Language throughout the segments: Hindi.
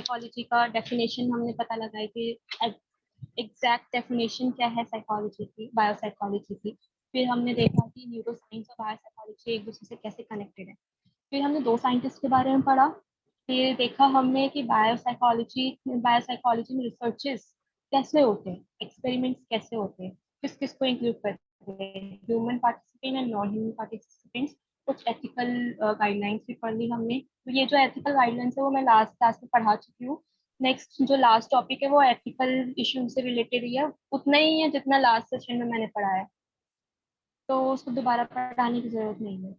साइकोलॉजी का डेफिनेशन हमने पता लगाई कि एग्जैक्ट डेफिनेशन क्या है साइकोलॉजी की, बायोसाइकोलॉजी की। फिर हमने देखा कि न्यूरो साइंस और बायोसाइकोलॉजी एक दूसरे से कैसे कनेक्टेड है। फिर हमने दो साइंटिस्ट के बारे में पढ़ा। फिर देखा हमने कि बायोसाइकोलॉजी में रिसर्चेस कैसे होते हैं, एक्सपेरिमेंट्स कैसे होते हैं, किस किस को इंक्लूड करते हैं, human participant and non human participants. कुछ एथिकल गाइडलाइंस भी पढ़ ली हमने। तो ये जो एथिकल गाइडलाइंस है वो मैं लास्ट क्लास में पढ़ा चुकी हूँ। नेक्स्ट जो लास्ट टॉपिक है वो एथिकल इशू से रिलेटेड ही है, उतना ही है जितना लास्ट सेशन में मैंने पढ़ाया, तो उसको दोबारा पढ़ाने की जरूरत नहीं है।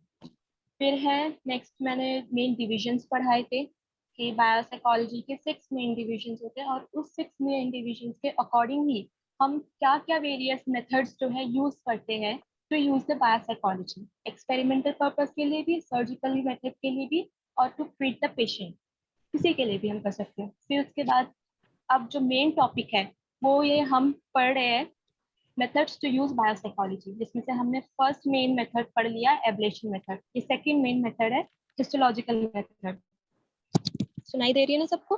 फिर है नेक्स्ट, मैंने मेन डिविजन्स पढ़ाए थे कि बायोसाइकोलॉजी के 6 मेन डिविजन्स होते हैं, और उस 6 मेन डिविजन्स के अकॉर्डिंग ही हम क्या क्या वेरियस मेथड्स जो है यूज करते हैं to use the biopsychology, experimental purpose के लिए भी, सर्जिकल मेथड के लिए भी, और टू ट्रीट द पेशेंट, किसी के लिए भी हम कर सकते हैं। फिर उसके बाद अब जो मेन टॉपिक है वो ये हम पढ़ रहे हैं, मेथड्स टू यूज बायोसाइकोलॉजी, जिसमें से हमने फर्स्ट मेन मेथड पढ़ लिया एब्लेशन मेथड, ये सेकंड मेन मेथड है हिस्टोलॉजिकल मेथड। सुनाई दे रही है ना सबको?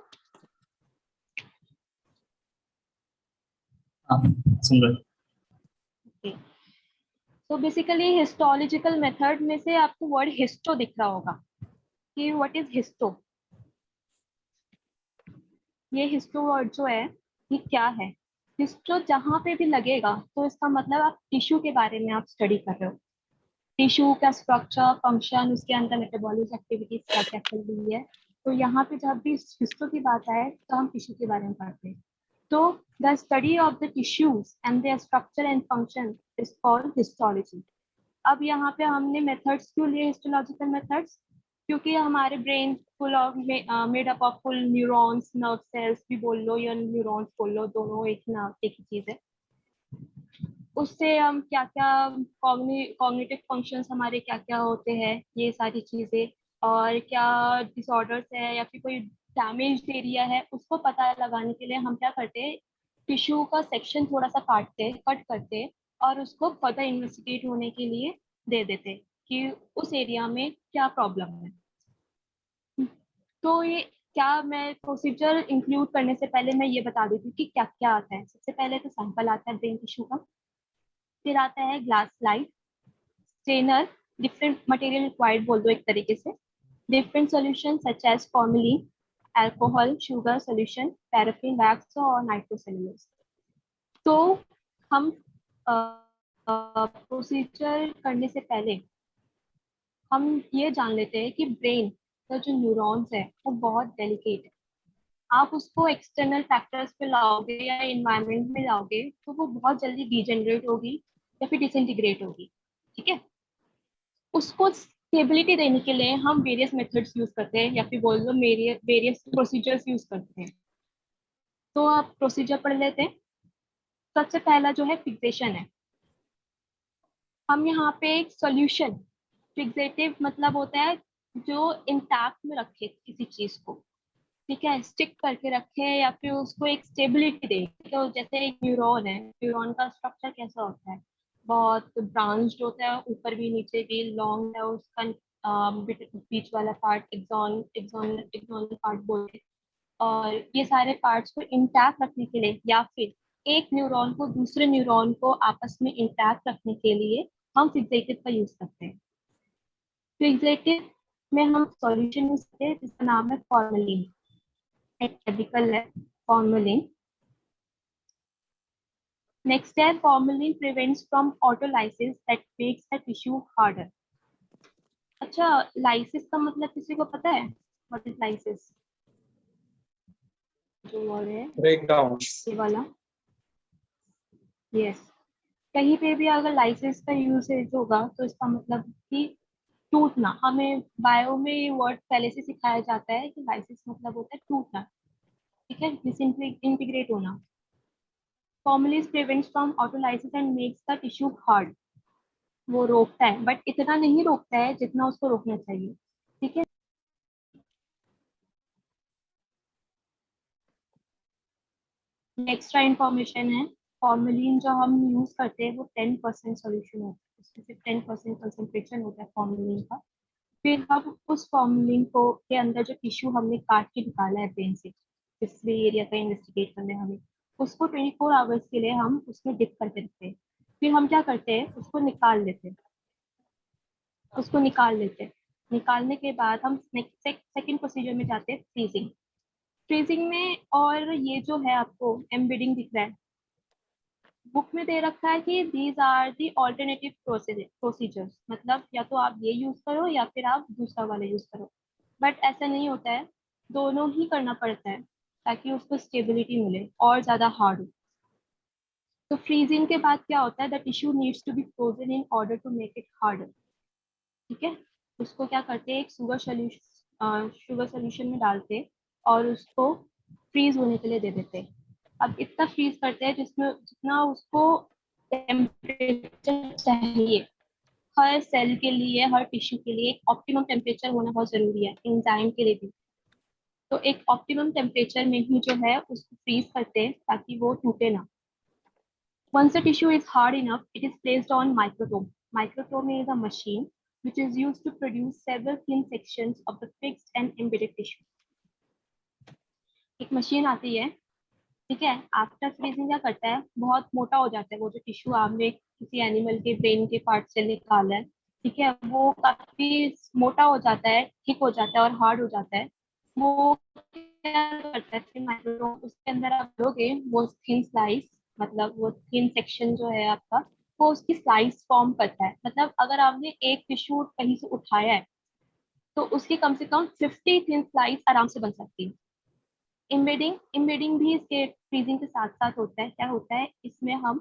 हाँ, सुन रहे। तो बेसिकली हिस्टोलॉजिकल मेथड में से आपको वर्ड हिस्टो दिख रहा होगा कि व्हाट इज हिस्टो। ये हिस्टो वर्ड जो है ये क्या है? हिस्टो जहाँ पे भी लगेगा तो इसका मतलब आप टिश्यू के बारे में आप स्टडी कर रहे हो, टिश्यू का स्ट्रक्चर, फंक्शन, उसके अंदर मेटाबॉलिक एक्टिविटीज क्या क्या चल रही है। तो यहाँ पे जब भी हिस्टो की बात आए तो हम टिश्यू के बारे में पढ़ते हैं। तो the study of the tissues and there structure and function is called histology. अब यहाँ पे हमने मेथड्स क्यों लिए हिस्टोलॉजिकल मेथड्स? क्योंकि हमारे brain full of made up of full neurons, nerve cells भी बोल लो या न्यूरॉन्स बोल लो, दोनों एक ही चीज है। उससे हम क्या क्या कॉग्निटिव फंक्शंस हमारे क्या क्या होते हैं, ये सारी चीजें, और क्या डिसऑर्डर्स है या फिर कोई डैमेज एरिया है, उसको पता लगाने के लिए हम क्या करते हैं, टिश्यू का सेक्शन थोड़ा सा कट करते और उसको फर्दर इन्वेस्टिगेट होने के लिए दे देते कि उस एरिया में क्या प्रॉब्लम है। तो ये क्या, मैं प्रोसीजर इंक्लूड करने से पहले मैं ये बता देती हूँ कि क्या क्या आता है। सबसे पहले तो सैंपल आता है ब्रेन टिश्यू का, फिर आता है glass slide, stainer, different material required बोल दो एक तरीके से, different solution such as formalin, alcohol, sugar solution, paraffin, wax और नाइट्रोसेल्यूलोज। तो हम प्रोसीजर करने से पहले हम ये जान लेते हैं कि ब्रेन का जो न्यूरॉन्स है वो बहुत डेलिकेट है। आप उसको एक्सटर्नल फैक्टर्स पे लाओगे या इन्वायरमेंट में लाओगे तो वो बहुत जल्दी डिजेनरेट होगी या फिर डिसइंटीग्रेट होगी, ठीक है। उसको स्टेबिलिटी देने के लिए हम वेरियस मेथड्स यूज करते हैं या फिर बोल लो वेरियस प्रोसीजर्स यूज करते हैं। तो आप प्रोसीजर पढ़ लेते हैं। सबसे पहला जो है फिक्सेशन है। हम यहाँ पे एक सॉल्यूशन, फिक्सेटिव मतलब होता है जो इंटैक्ट में रखे किसी चीज को, ठीक है, स्टिक करके रखे या फिर उसको एक स्टेबिलिटी दे। तो जैसे एक न्यूरॉन है, न्यूरॉन का स्ट्रक्चर कैसा होता है, बहुत ब्रांच्ड होता है, ऊपर भी नीचे भी लॉन्ग है, उसका बीच वाला part axon axon axon part बोलते हैं। और ये सारे पार्ट्स को इंटैक्ट रखने के लिए या फिर एक न्यूरॉन को दूसरे न्यूरॉन को आपस में इंटैक्ट रखने के लिए हम फिक्सेटिव का यूज करते हैं। फिक्सेटिव में हम सॉल्यूशन यूज करते हैं जिसका नाम है फॉर्मलिन, एक केमिकल है फॉर्मलिन। नेक्स्ट है formalin prevents from autolysis that makes the tissue harder. अच्छा, लाइसिस का मतलब किसी को पता है? What is lysis? जो वर्ड है ब्रेक डाउन। ये वाला, यस। कहीं पे भी अगर लाइसिस का यूसेज होगा तो इसका मतलब कि टूटना। हमें बायो में ये वर्ड पहले से सिखाया जाता है कि लाइसिस मतलब होता है टूटना, ठीक है, डिसइंटीग्रेट होना। Formalin prevents from autolysis and makes the tissue hard. वो रोकता है बट इतना नहीं रोकता है जितना उसको रोकना चाहिए, ठीक है। एक्स्ट्रा इंफॉर्मेशन है, फॉर्मेलिन जो हम यूज करते हैं वो 10% सोल्यूशन होता है, उसमें सिर्फ 10% कंसेंट्रेशन होता है फॉर्मेलिन का। फिर हम उस फॉर्मेलिन को के अंदर जो टिश्यू हमने काट के निकाला है ब्रेन से, जिस भी एरिया का इन्वेस्टिगेट करना है हमें, उसको 24 आवर्स के लिए हम उसमें डिप करके रखते हैं। फिर हम क्या करते हैं, उसको निकाल लेते हैं, उसको निकाल लेते हैं। निकालने के बाद हम सेकंड प्रोसीजर में जाते हैं, फ्रीजिंग। फ्रीजिंग में, और ये जो है आपको एम्बेडिंग दिख रहा है, बुक में दे रखा है कि these are the alternative procedures, मतलब या तो आप ये यूज करो या फिर आप दूसरा वाला यूज करो। बट ऐसा नहीं होता है, दोनों ही करना पड़ता है ताकि उसको स्टेबिलिटी मिले और ज्यादा हार्ड हो। तो फ्रीजिंग के बाद क्या होता है, the tissue needs to be frozen in order to make it harder. ठीक है, उसको क्या करते हैं, एक शुगर सोल्यूशन में डालते हैं और उसको फ्रीज होने के लिए दे देते हैं। अब इतना फ्रीज करते हैं जिसमें जितना उसको टेम्परेचर चाहिए। हर सेल के लिए, हर टिश्यू के लिए एक ऑप्टिमम टेम्परेचर होना बहुत जरूरी है, एंजाइम के लिए भी। तो एक ऑप्टिमम टेम्परेचर में ही जो है उसको फ्रीज करते हैं ताकि वो टूटे ना। Once the tissue is hard enough, it is placed on microtome. Microtome is a machine which is used to produce several thin sections of the fixed and embedded tissue. एक मशीन आती है, ठीक है, आफ्टर फ्रीजिंग क्या करता है, बहुत मोटा हो जाता है वो जो टिश्यू आपने किसी एनिमल के ब्रेन के पार्ट से निकाला है, ठीक है, वो काफी मोटा हो जाता है, थिक हो जाता है और हार्ड हो जाता है। वो क्या करता है, फिर माइक्रोटोम उसके अंदर आप लोगे वो थिन स्लाइस, मतलब वो थिन सेक्शन जो है आपका, वो उसकी स्लाइस फॉर्म करता है। मतलब अगर आपने एक टिश्यू कहीं से उठाया है तो उसकी कम से कम 50 थिन स्लाइस आराम से बन सकती है। इम्बेडिंग, इम्बेडिंग भी इसके फ्रीजिंग के साथ साथ होता है। क्या होता है, इसमें हम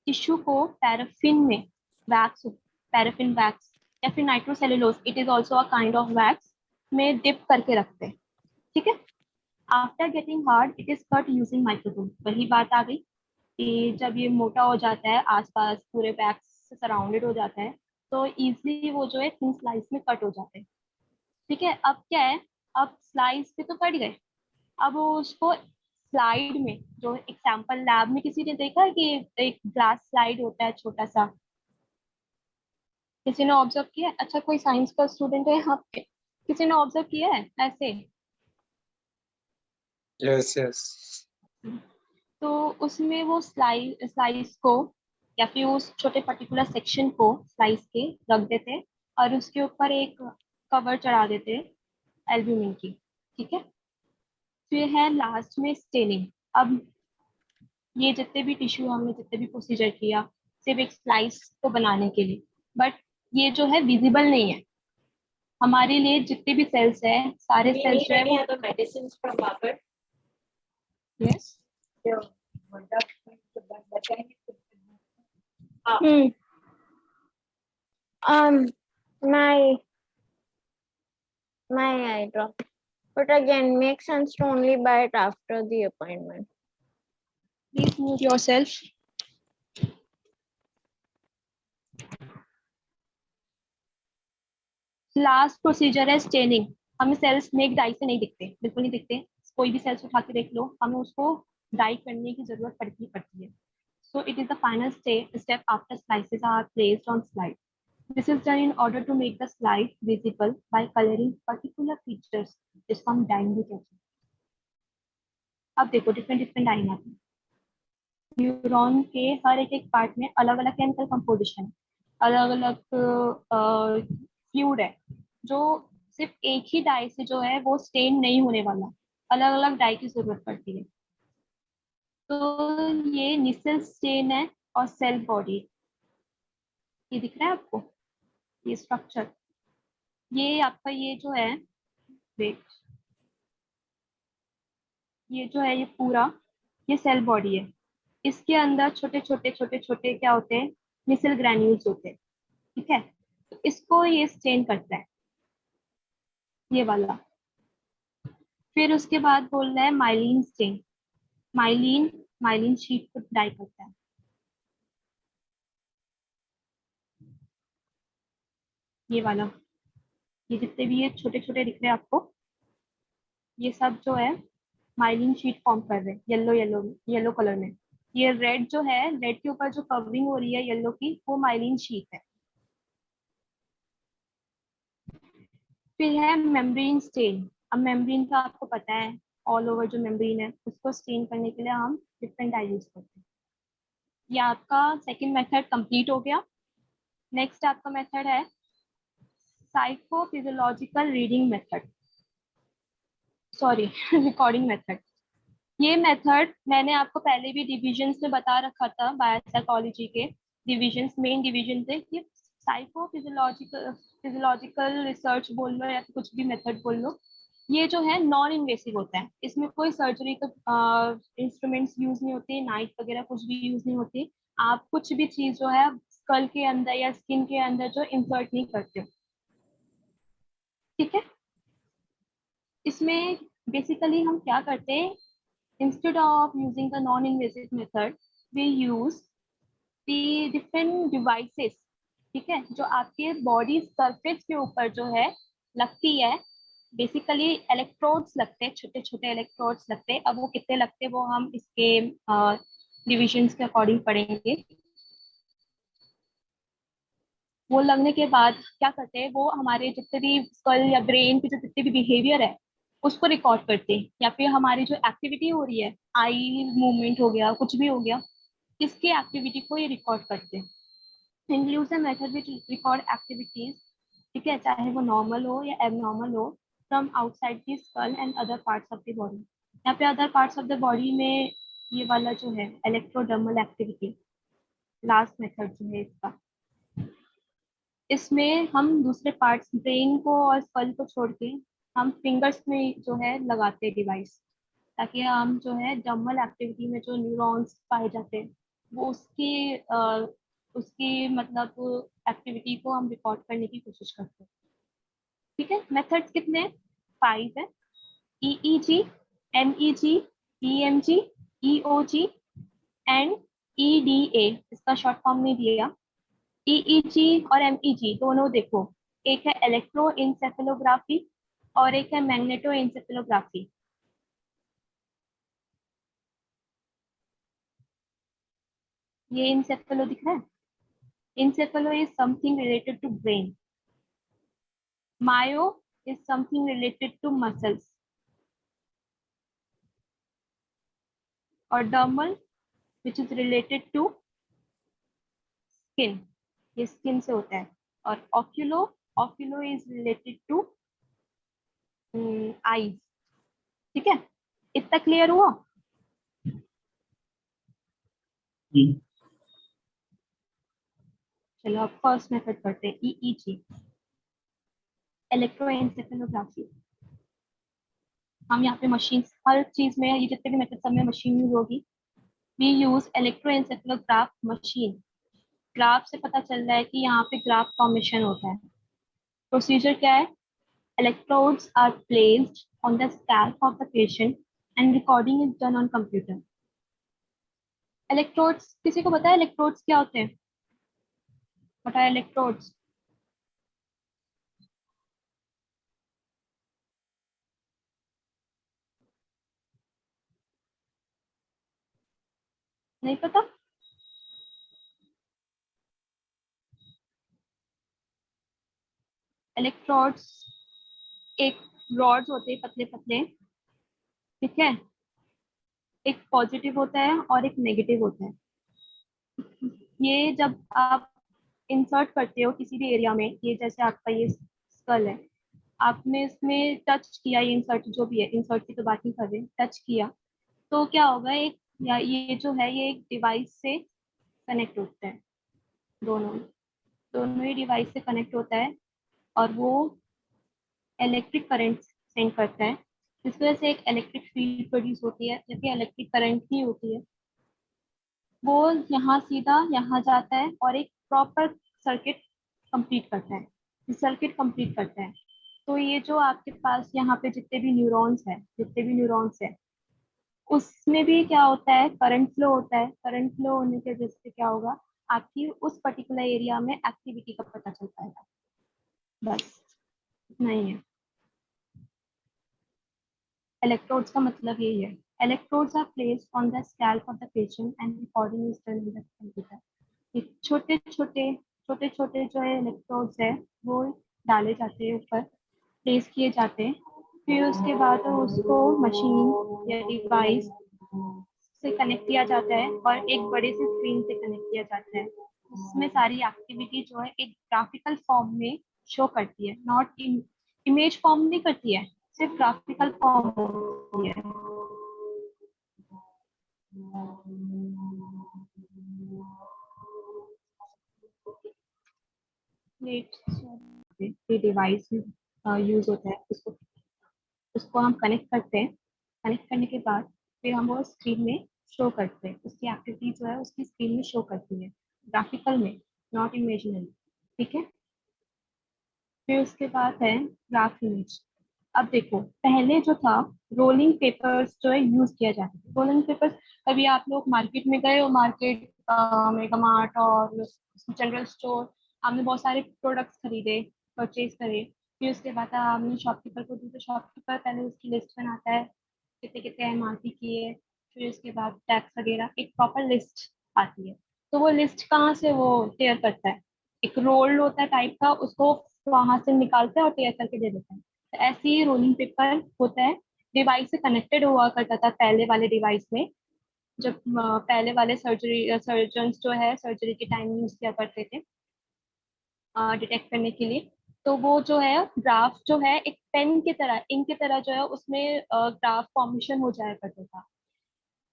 टिश्यू को पैराफिन में, वैक्स, पैराफिन वैक्स या फिर nitrocellulose, it is also a kind of wax, में डिप करके रखते हैं। ठीक है, after getting hard it is cut using microtool. वही बात आ गई कि जब ये मोटा हो जाता है, आसपास पूरे वैक्स से सराउंडेड हो जाता है, तो इजिली वो जो है थिन स्लाइस में कट हो जाते हैं। ठीक है, अब क्या है, अब स्लाइस पे तो कट गए, अब वो उसको स्लाइड में, जो एग्जाम्पल लैब में किसी ने देखा है कि एक ग्लास स्लाइड होता है छोटा सा, किसी ने ऑब्जर्व किया है? अच्छा, कोई साइंस का स्टूडेंट है यहाँ पे, किसी ने ऑब्जर्व किया है ऐसे? Yes, yes. तो उसमें वो स्लाइस को या फिर उस छोटे पर्टिकुलर सेक्शन को स्लाइस के रख देते हैं और उसके ऊपर एक कवर चढ़ा देते हैं एल्ब्यूमिन की। ठीक है, फिर है लास्ट में स्टेनिंग। अब ये जितने भी टिश्यू हमने जितने भी प्रोसीजर किया, सिर्फ एक स्लाइस को बनाने के लिए, बट ये जो है विजिबल नहीं है हमारे लिए। जितने भी सेल्स है, सारे We सेल्स need जो है any वो, other medicines from Bhagat? Yes, Hmm. Um, my eye drop. But again, makes sense to only buy it after the appointment. Please mute yourself. Last procedure है स्टेनिंग। हमें सेल्स नेक डाई से नहीं दिखते, बिल्कुल नहीं दिखते। कोई भी सेल्स उठा के देख लो, हमें उसको डाई करने की जरूरत पड़ती है। So it is the final step after slices are placed on slide. This is done in order to make the slide visible by colouring particular features, जिसको हम डाइंग भी कहते हैं। अब देखो डिफरेंट डिफरेंट डाइंग आती है। न्यूरॉन के हर एक पार्ट में अलग अलग केमिकल कंपोजिशन, अलग अलग फ्लूइड है, जो सिर्फ एक ही डाई से जो है वो स्टेन नहीं होने वाला, अलग अलग डाई की जरूरत पड़ती है। तो ये निसल स्टेन है और सेल बॉडी, ये दिख रहा है आपको, ये स्ट्रक्चर, ये आपका ये जो है, वेट, ये जो है ये पूरा, ये सेल बॉडी है। इसके अंदर छोटे छोटे छोटे छोटे क्या होते हैं, मिसल ग्रैन्यूल्स होते हैं। ठीक है, तो इसको ये स्टेन करता है, ये वाला। फिर उसके बाद बोल रहा है myelin stain. Myelin, myelin sheet को डाई करता है, ये वाला। ये जितने भी ये छोटे छोटे दिख रहे हैं आपको, ये सब जो है माइलिन शीट फॉर्म कर रहे हैं, येलो येलो येलो कलर में। ये रेड जो है, रेड के ऊपर जो कवरिंग हो रही है येलो की, वो माइलिन शीट है। फिर है मेम्ब्रेन स्टेन। अब मेम्ब्रेन का आपको पता है ऑल ओवर जो मेम्ब्रेन है उसको स्टेन करने के लिए हम डिफरेंट डाई यूज करते हैं। ये आपका सेकेंड मेथड कंप्लीट हो गया। नेक्स्ट आपका मेथड है psychophysiological reading method, sorry recording method. ये मेथड मैंने आपको पहले भी डिविजन्स में बता रखा था, बायोसाइकोलॉजी के डिविजन्स, मेन डिवीजन थे कि फिजियोलॉजिकल रिसर्च बोल लो या कुछ भी मेथड बोल लो, ये जो है नॉन इन्वेसिव होता है। इसमें कोई सर्जरी का इंस्ट्रूमेंट्स यूज नहीं होते, नाइफ वगैरह कुछ भी यूज नहीं होती। आप कुछ भी चीज जो है स्कल के अंदर या स्किन के अंदर जो इंसर्ट नहीं करते हो, ठीक है। इसमें बेसिकली हम क्या करते हैं, instead of using the non-invasive method we use the different devices, ठीक है, जो आपके बॉडी सरफेस के ऊपर जो है लगती है। बेसिकली इलेक्ट्रोड्स लगते हैं, छोटे छोटे इलेक्ट्रोड्स लगते हैं। अब वो कितने लगते हैं वो हम इसके डिविजन्स के अकॉर्डिंग पढ़ेंगे। वो लगने के बाद क्या करते हैं, वो हमारे जितने भी स्कल या ब्रेन के जो जितने भी बिहेवियर है उसको रिकॉर्ड करते हैं, या फिर हमारी जो एक्टिविटी हो रही है, आई मूवमेंट हो गया, कुछ भी हो गया, इसकी एक्टिविटी को ये रिकॉर्ड करते हैं। Inclusive method which record activities, ठीक है, चाहे वो नॉर्मल हो या एबनॉर्मल हो, from outside the skull and other parts of the body. यहाँ पे other parts of the body में ये वाला जो है इलेक्ट्रोडर्मल एक्टिविटी, लास्ट मेथड जो है इसका, इसमें हम दूसरे पार्ट्स ब्रेन को और स्कल को छोड़ के हम फिंगर्स में जो है लगाते हैं डिवाइस, ताकि हम जो है डर्मल एक्टिविटी में जो न्यूरॉन्स पाए जाते हैं वो उसकी मतलब एक्टिविटी को हम रिकॉर्ड करने की कोशिश करते हैं, ठीक है। मेथड्स कितने, 5 है। EEG, MEG, EMG, EOG and EDA, इसका शॉर्ट फॉर्म नहीं दिया। EEG और MEG दोनों देखो, एक है इलेक्ट्रोइंसेफेलोग्राफी और एक है मैग्नेटोइंसेफेलोग्राफी। ये इंसेफेलो दिख रहा है, encephalo is something related to brain, myo is something related to muscles, और dermal which is related to skin, ये स्किन से होता है। और oculo, oculo is related to eyes, ठीक है। इतना क्लियर हुआ? चलो अब फर्स्ट मेथड करते हैं, EEG, इलेक्ट्रोएन्सेफेलोग्राफी। हम यहाँ पे मशीन, हर चीज में ये जितने भी मेथड सब में मशीन यूज होगी। We use electroencephalograph machine. Graph से पता चल रहा है कि यहाँ पे ग्राफ फॉर्मेशन होता है। प्रोसीजर क्या है, electrodes are placed on the scalp of the patient and recording is done on computer. Electrodes, किसी को पता है electrodes क्या होते हैं? What are electrodes? नहीं पता? Electrodes एक rods होते हैं पतले पतले, ठीक है। एक पॉजिटिव होता है और एक नेगेटिव होता है। ये जब आप इंसर्ट करते हो किसी भी एरिया में, ये जैसे आपका ये स्कल है, आपने इसमें टच किया, ये इंसर्ट जो भी है, इंसर्ट की तो बात नहीं कर रहे, टच किया तो क्या होगा, एक या ये जो है ये एक डिवाइस से कनेक्ट होता है, दोनों दोनों ही डिवाइस से कनेक्ट होता है और वो इलेक्ट्रिक करंट सेंड करता है, जिस वजह से एक इलेक्ट्रिक फील्ड प्रोड्यूस होती है, जबकि इलेक्ट्रिक करंट ही होती है। वो यहाँ सीधा यहाँ जाता है और एक प्रॉपर सर्किट कंप्लीट करता है, सर्किट कंप्लीट करता है। तो ये जो आपके पास यहाँ पे जितने भी न्यूरॉन्स है उसमें भी क्या होता है, करंट फ्लो होता है। करंट फ्लो होने की वजह से क्या होगा, आपकी उस पर्टिकुलर एरिया में एक्टिविटी का पता चल पाएगा। बस इतना ही है। इलेक्ट्रोड्स का मतलब यही है, electrodes are placed on the scalp of the patient and recording is done in the computer. ये छोटे छोटे जो है इलेक्ट्रोड्स है वो डाले जाते हैं ऊपर, प्लेस किए जाते हैं फिर उसके बाद उसको मशीन या डिवाइस से कनेक्ट किया जाता है और एक बड़े से स्क्रीन से कनेक्ट किया जाता है। उसमें सारी एक्टिविटी जो है एक ग्राफिकल फॉर्म में शो करती है, नॉट इन इमेज फॉर्म नहीं करती है, सिर्फ ग्राफिकल फॉर्म होती है। ये डिवाइस यूज होता है, उसको उसको हम कनेक्ट करते हैं। कनेक्ट करने के बाद फिर हम वो स्क्रीन में शो करते हैं, उसकी एक्टिविटी जो है उसकी स्क्रीन में शो करती है, ग्राफिकल में, नॉट इमेजिनरी। ठीक है। फिर उसके बाद है ग्राफ इमेज। अब देखो, पहले जो था, रोलिंग पेपर्स जो है यूज किया जाता है। रोलिंग पेपर्स, कभी आप लोग मार्केट में गए हो, मार्केट, मेगा मार्ट और जनरल स्टोर, आपने बहुत सारे प्रोडक्ट्स खरीदे, परचेज करे। फिर उसके बाद आपने शॉपकीपर को दी, तो शॉपकीपर पहले उसकी लिस्ट बनाता है, कितने कितने एमआरपी की है। फिर उसके बाद टैक्स वगैरह, एक प्रॉपर लिस्ट आती है। तो वो लिस्ट कहाँ से वो तैयार करता है, एक रोल होता है टाइप का, उसको वहां से निकालता है और तैयार करके दे देता है। तो ऐसे ही रोलिंग पेपर होता है, डिवाइस से कनेक्टेड हुआ करता था पहले वाले डिवाइस में। जब पहले वाले सर्जन जो है सर्जरी के टाइम यूज किया करते थे डिटेक्ट करने के लिए। तो वो जो है ग्राफ जो है एक पेन की तरह, इंक की तरह जो है उसमें ग्राफ फॉर्मेशन हो जाया करता था।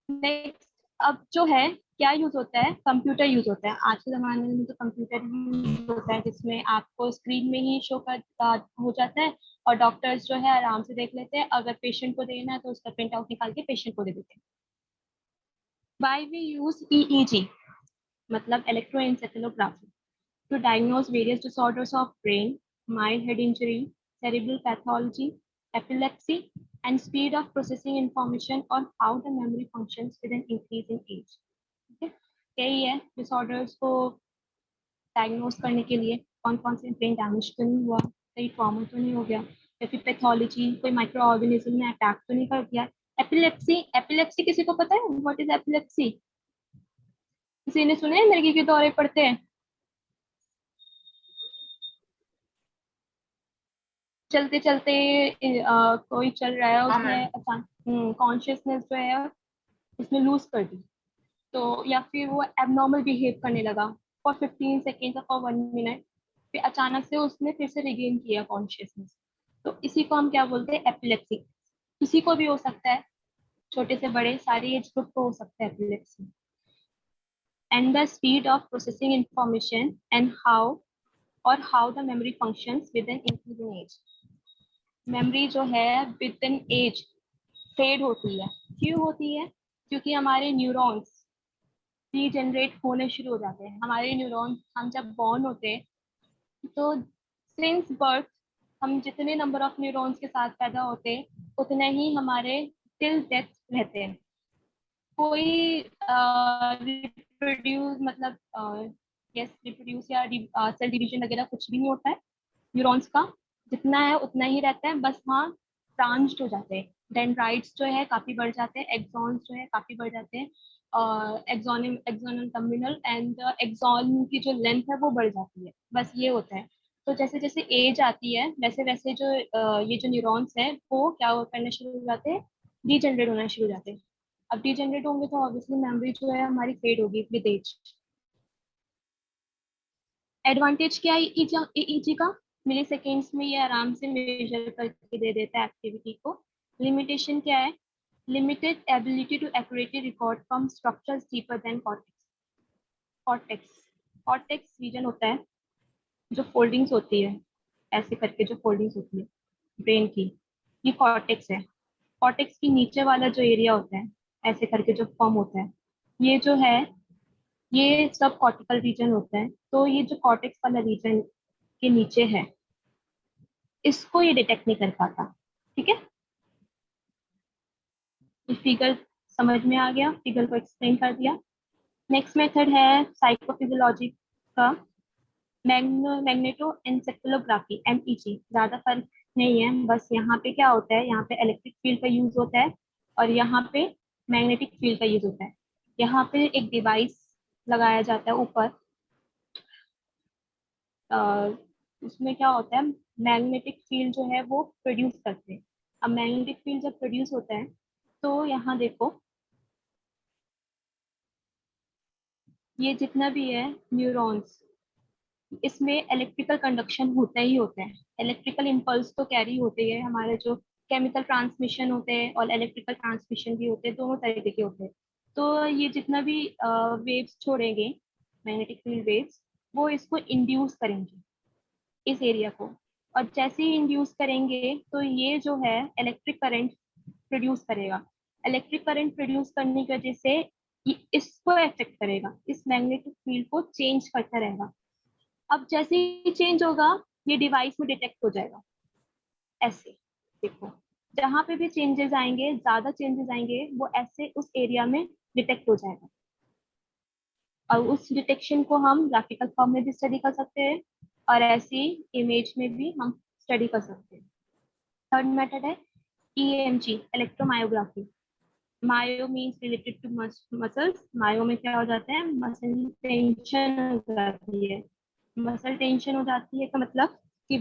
नेक्स्ट, अब जो है क्या यूज होता है, कंप्यूटर यूज होता है। आज के जमाने में तो कंप्यूटर यूज होता है, जिसमें आपको स्क्रीन में ही शो कर हो जाता है, और डॉक्टर्स जो है आराम से देख लेते हैं। अगर पेशेंट को देना है तो उसका प्रिंट आउट निकाल के पेशेंट को दे देते हैं। वाई वी यूज ईईजी, मतलब इलेक्ट्रोएन्सेफेलोग्राफी, to diagnose various disorders of brain, mild head injury, cerebral pathology, epilepsy, and speed of processing information on how the memory functions with an increase in age. Okay? यही है डिसऑर्डर्स को डायग्नोज करने के लिए, कौन कौन से ब्रेन डैमेज तो नहीं हुआ, कहीं ट्रॉमा तो नहीं हो गया, या फिर पैथोलॉजी, कोई माइक्रो ऑर्गेनिज्म ने अटैक तो नहीं कर दिया। एपिलेप्सी, एपिलेप्सी किसी को पता है व्हाट इज एपिलेप्सी? किसी ने सुने हैं मिर्गी के दौरे पड़ते हैं, चलते चलते कोई चल रहा है, हाँ उसने मैम। अचानक कॉन्शियसनेस जो है उसने लूज कर दी, तो या फिर वो एबनॉर्मल बिहेव करने लगा फॉर 15 सेकेंड फॉर 1 मिनट, फिर अचानक से उसने फिर से रिगेन किया कॉन्शियसनेस। तो इसी को हम क्या बोलते हैं, एपिलेप्सी। किसी को भी हो सकता है, छोटे से बड़े सारी एज ग्रुप को हो सकता है epilepsy. And the speed of processing information and how the memory functions with an increasing age. Memory जो है विद एन एज फेड होती है। क्यों होती है? क्योंकि हमारे न्यूरॉन्स रीजनरेट होने शुरू हो जाते हैं। हमारे न्यूरॉन्स, हम जब बॉर्न होते हैं तो सिंस बर्थ हम जितने नंबर ऑफ न्यूरॉन्स के साथ पैदा होते हैं, उतने ही हमारे टिल डेथ रहते हैं। कोई रिप्रोड्यूस मतलब यस रिप्रोड्यूस या सेल डिवीजन वगैरह कुछ भी नहीं होता है न्यूरॉन्स का। जितना है उतना ही रहता है, बस हाँ ब्रांच्ड हो जाते हैं। डेंड्राइट्स जो है काफी बढ़ जाते हैं, एक्सॉन्स जो है काफी बढ़ जाते हैं, एक्सोनिम एक्सोनल टर्मिनल एंड एक्सॉन की जो लेंथ है वो बढ़ जाती है, बस ये होता है। तो जैसे जैसे एज आती है वैसे वैसे जो ये जो न्यूरॉन्स हैं वो क्या करना शुरू हो जाते हैं, डीजनरेट होना शुरू हो जाते हैं। अब डीजनरेट होंगे तो ऑब्वियसली मेमोरी जो है हमारी फेड होगी विद एज। एडवांटेज क्या है ईईजी का? मिली सेकेंड्स में ये आराम से मेजर करके दे देता है एक्टिविटी को। लिमिटेशन क्या है? Limited ability to accurately record from structures deeper than cortex. Cortex cortex region होता है, जो फोल्डिंग्स होती है, ऐसे करके जो फोल्डिंग्स होती है ब्रेन की, ये कॉर्टेक्स है। कॉर्टेक्स की नीचे वाला जो एरिया होता है, ऐसे करके जो फॉर्म होता है, ये जो है ये सब कॉर्टिकल रीजन होता है। तो ये जो कॉर्टेक्स वाला रीजन के नीचे है, इसको ये डिटेक्ट नहीं कर पाता। ठीक है, ये फिगर समझ में आ गया, फिगर को एक्सप्लेन कर दिया। नेक्स्ट मेथड है साइकोफिजियोलॉजी का, मैग्नेटो एनसेफेलोग्राफी, एमईजी। ज्यादा फर्क नहीं है, बस यहाँ पे क्या होता है, यहाँ पे इलेक्ट्रिक फील्ड का यूज होता है और यहाँ पे मैग्नेटिक फील्ड का यूज होता है। यहाँ पे एक डिवाइस लगाया जाता है ऊपर, उसमें क्या होता है, मैग्नेटिक फील्ड जो है वो प्रोड्यूस करते हैं। अब मैग्नेटिक फील्ड जब प्रोड्यूस होता है तो यहाँ देखो ये जितना भी है न्यूरॉन्स, इसमें इलेक्ट्रिकल कंडक्शन होता ही होता है। इलेक्ट्रिकल इम्पल्स तो कैरी होते ही है, हमारे जो केमिकल ट्रांसमिशन होते हैं और इलेक्ट्रिकल ट्रांसमिशन भी होते हैं, दोनों तरीके के होते हैं। तो ये जितना भी वेव्स छोड़ेंगे मैग्नेटिक फील्ड वेव्स, वो इसको इंड्यूस करेंगे इस एरिया को। और जैसे ही इंड्यूस करेंगे तो ये जो है इलेक्ट्रिक करंट प्रोड्यूस करेगा। इलेक्ट्रिक करंट प्रोड्यूस करने की वजह से ये इसको अफेक्ट करेगा, इस मैग्नेटिक फील्ड को चेंज करता रहेगा। अब जैसे ही चेंज होगा ये डिवाइस में डिटेक्ट हो जाएगा। ऐसे देखो, जहां पे भी चेंजेस आएंगे, ज्यादा चेंजेस आएंगे, वो ऐसे उस एरिया में डिटेक्ट हो जाएगा। और उस डिटेक्शन को हम ग्राफिकल फॉर्म में भी स्टडी कर सकते हैं और ऐसी इमेज में भी हम स्टडी कर सकते हैं। थर्ड मेथड है EMG, electromyography. Myo means related to muscles. Myo में क्या हो जाता है, मसल टेंशन हो जाती है। मसल टेंशन हो जाती है का मतलब कि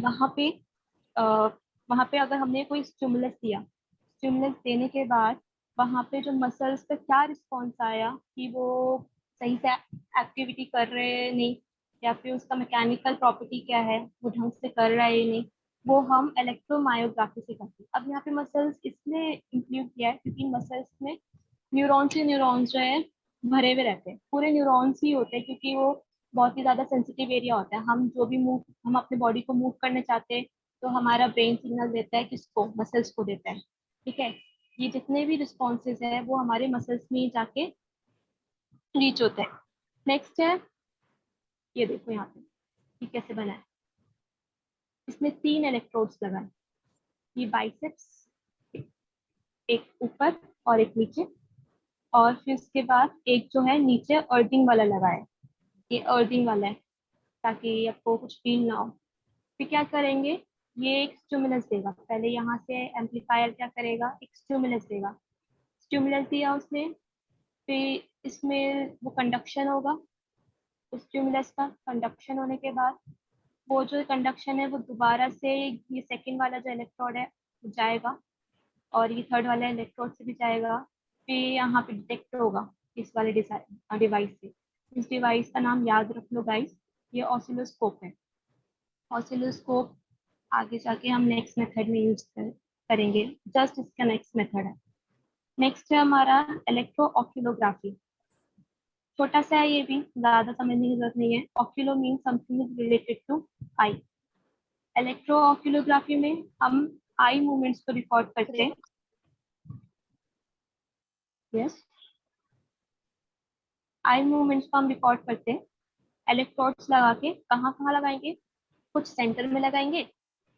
वहां पे अगर हमने कोई स्टिमुलस दिया, स्टिमुलस देने के बाद वहां पे जो मसल्स पे क्या रिस्पॉन्स आया कि वो सही से एक्टिविटी कर रहे हैं नहीं, या फिर उसका मैकेनिकल प्रॉपर्टी क्या है, वो ढंग से कर रहा है या नहीं, वो हम इलेक्ट्रोमायोग्राफी से करते हैं। अब यहाँ पे मसल्स इसलिए इंक्लूड किया है क्योंकि मसल्स में न्यूरॉन्स जो है भरे हुए रहते हैं, पूरे न्यूरॉन्स ही होते हैं, क्योंकि वो बहुत ही ज्यादा सेंसिटिव एरिया होता है। हम अपने बॉडी को मूव करने चाहते हैं तो हमारा ब्रेन सिग्नल देता है, किसको, मसल्स को देता है। ठीक है, ये जितने भी रिस्पॉन्सेज है वो हमारे मसल्स में ही जाके रीच होते हैं। नेक्स्ट है, ये देखो यहाँ पे ये कैसे बना है। इसमें 3 इलेक्ट्रोड्स लगा है, ये बाइसेप्स, एक ऊपर और एक नीचे, और फिर उसके बाद एक जो है नीचे अर्थिंग वाला लगा है, ये अर्थिंग वाला है ताकि आपको कुछ फील ना हो। फिर क्या करेंगे, ये एक स्टिमुलस देगा। पहले यहाँ से एम्पलीफायर क्या करेगा, एक स्टिमुलस देगा। स्टिमुलस दिया उसने, फिर इसमें वो कंडक्शन होगा, उस स्टिमुलस का कंडक्शन होने के बाद वो जो कंडक्शन है वो दोबारा से ये सेकंड वाला जो इलेक्ट्रोड है वो जाएगा, और ये थर्ड वाला इलेक्ट्रोड से भी जाएगा। फिर यहाँ पे डिटेक्ट होगा इस वाले डिवाइस से। इस डिवाइस का नाम याद रख लो गाइस, ये ऑसिलोस्कोप है। ऑसिलोस्कोप आगे जाके हम नेक्स्ट मेथड में करेंगे, जस्ट इसका नेक्स्ट मेथड है। नेक्स्ट है हमारा इलेक्ट्रो ऑक्यूलोग्राफी। छोटा सा है ये भी, ज्यादा समझने की जरूरत नहीं है। Oculo mean something is related to eye. Electro oculography में हम आई मूवमेंट्स को रिकॉर्ड करते हैं। यस, आई मूवमेंट्स को हम रिकॉर्ड करते हैं इलेक्ट्रोड्स लगा के। कहाँ कहाँ लगाएंगे, कुछ सेंटर में लगाएंगे,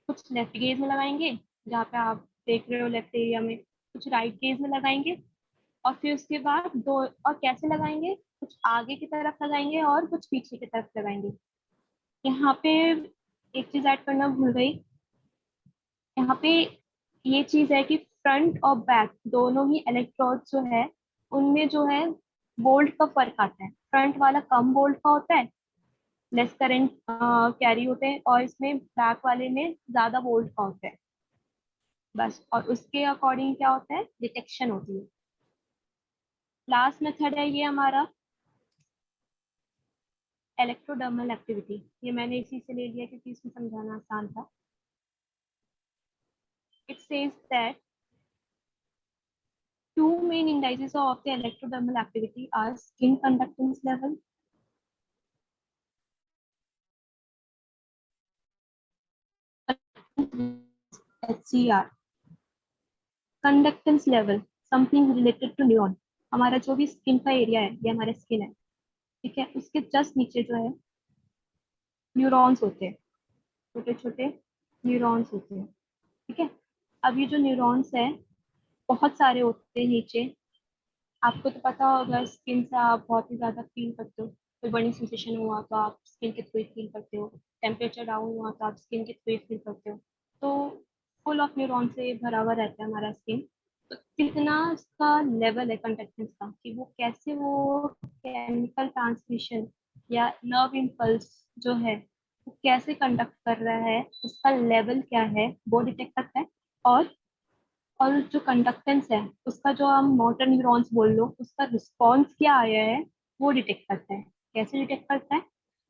कुछ लेफ्ट गेज में लगाएंगे जहाँ पे आप देख रहे हो लेफ्ट एरिया में, कुछ राइट गेज में लगाएंगे, और फिर उसके बाद दो, और कैसे लगाएंगे, कुछ आगे की तरफ लगाएंगे और कुछ पीछे की तरफ लगाएंगे। यहाँ पे एक चीज ऐड करना भूल गई, यहाँ पे ये चीज है कि फ्रंट और बैक दोनों ही इलेक्ट्रोड जो है उनमें जो है वोल्ट का फर्क आता है। फ्रंट वाला कम वोल्ट का होता है, लेस करंट कैरी होते हैं, और इसमें बैक वाले में ज्यादा वोल्ट का होता है बस। और उसके अकॉर्डिंग क्या होता है, डिटेक्शन होती है। लास्ट मेथड है ये हमारा इलेक्ट्रोडर्मल एक्टिविटी। ये मैंने इसी से ले लिया क्योंकि इसमें समझाना आसान था। It says that two main indices of the electrodermal activity are skin conductance level, HCR, conductance level, something related to neuron। हमारा जो भी स्किन का एरिया है, ये हमारा स्किन है, ठीक है, उसके जस्ट नीचे जो है न्यूरॉन्स होते हैं, छोटे छोटे न्यूरॉन्स होते हैं। ठीक है, अब ये जो न्यूरॉन्स है बहुत सारे होते हैं नीचे। आपको तो पता होगा, स्किन से आप बहुत ही ज्यादा फील करते हो, कोई बर्निंग सेंसेशन हुआ तो आप स्किन के थ्रू फील करते हो, टेम्परेचर डाउन हुआ तो आप स्किन के थ्रू फील करते हो। तो फुल ऑफ न्यूरॉन से भरा हुआ रहता है हमारा स्किन। तो कितना इसका लेवल है कंडक्टेंस का, कि वो कैसे वो केमिकल ट्रांसमिशन या नर्व इम्पल्स जो है वो कैसे कंडक्ट कर रहा है, उसका लेवल क्या है वो डिटेक्ट करता है। और और जो कंडक्टेंस है उसका, जो हम मोटर न्यूरॉन्स बोल लो, उसका रिस्पॉन्स क्या आया है वो डिटेक्ट करता है। कैसे डिटेक्ट करता है?